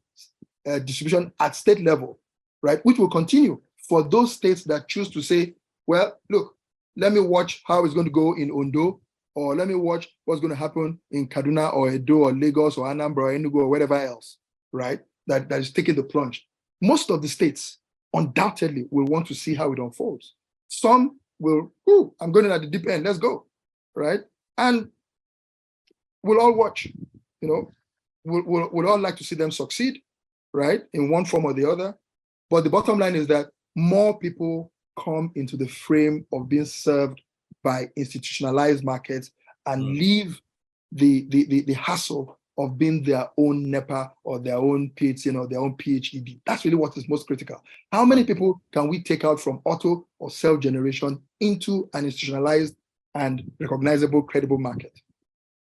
distribution at state level, right? Which will continue for those states that choose to say, well, look, let me watch how it's going to go in Ondo, or let me watch what's going to happen in Kaduna or Edo or Lagos or Anambra or Enugu or whatever else, right? That is taking the plunge. Most of the states undoubtedly will want to see how it unfolds. Some will, I'm going in at the deep end, let's go, right? And we'll all watch, we'll all like to see them succeed, right? In one form or the other. But the bottom line is that more people come into the frame of being served by institutionalized markets and leave the hassle of being their own NEPA or their own PHCN or their own PHED. That's really what is most critical. How many people can we take out from auto or self-generation into an institutionalized and recognizable, credible market?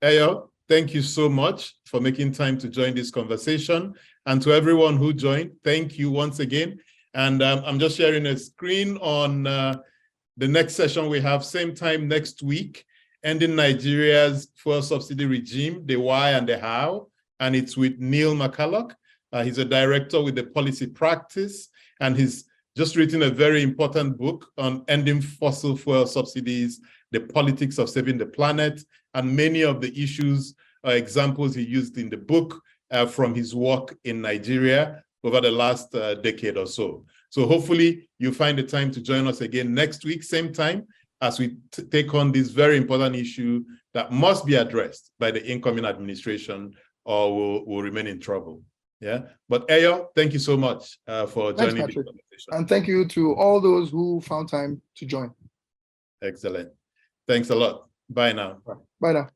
Eyo, thank you so much for making time to join this conversation. And to everyone who joined, thank you once again. And I'm just sharing a screen on the next session we have, same time next week, ending Nigeria's fuel subsidy regime, the why and the how. And it's with Neil McCulloch. He's a director with the policy practice, and he's just written a very important book on ending fossil fuel subsidies, the politics of saving the planet, and many of the issues, examples he used in the book, from his work in Nigeria over the last decade or so. So hopefully you find the time to join us again next week, same time, as we take on this very important issue that must be addressed by the incoming administration, or we'll remain in trouble. Yeah, but Eyo, thank you so much for joining the conversation. And thank you to all those who found time to join. Excellent. Thanks a lot. Bye now. Bye now.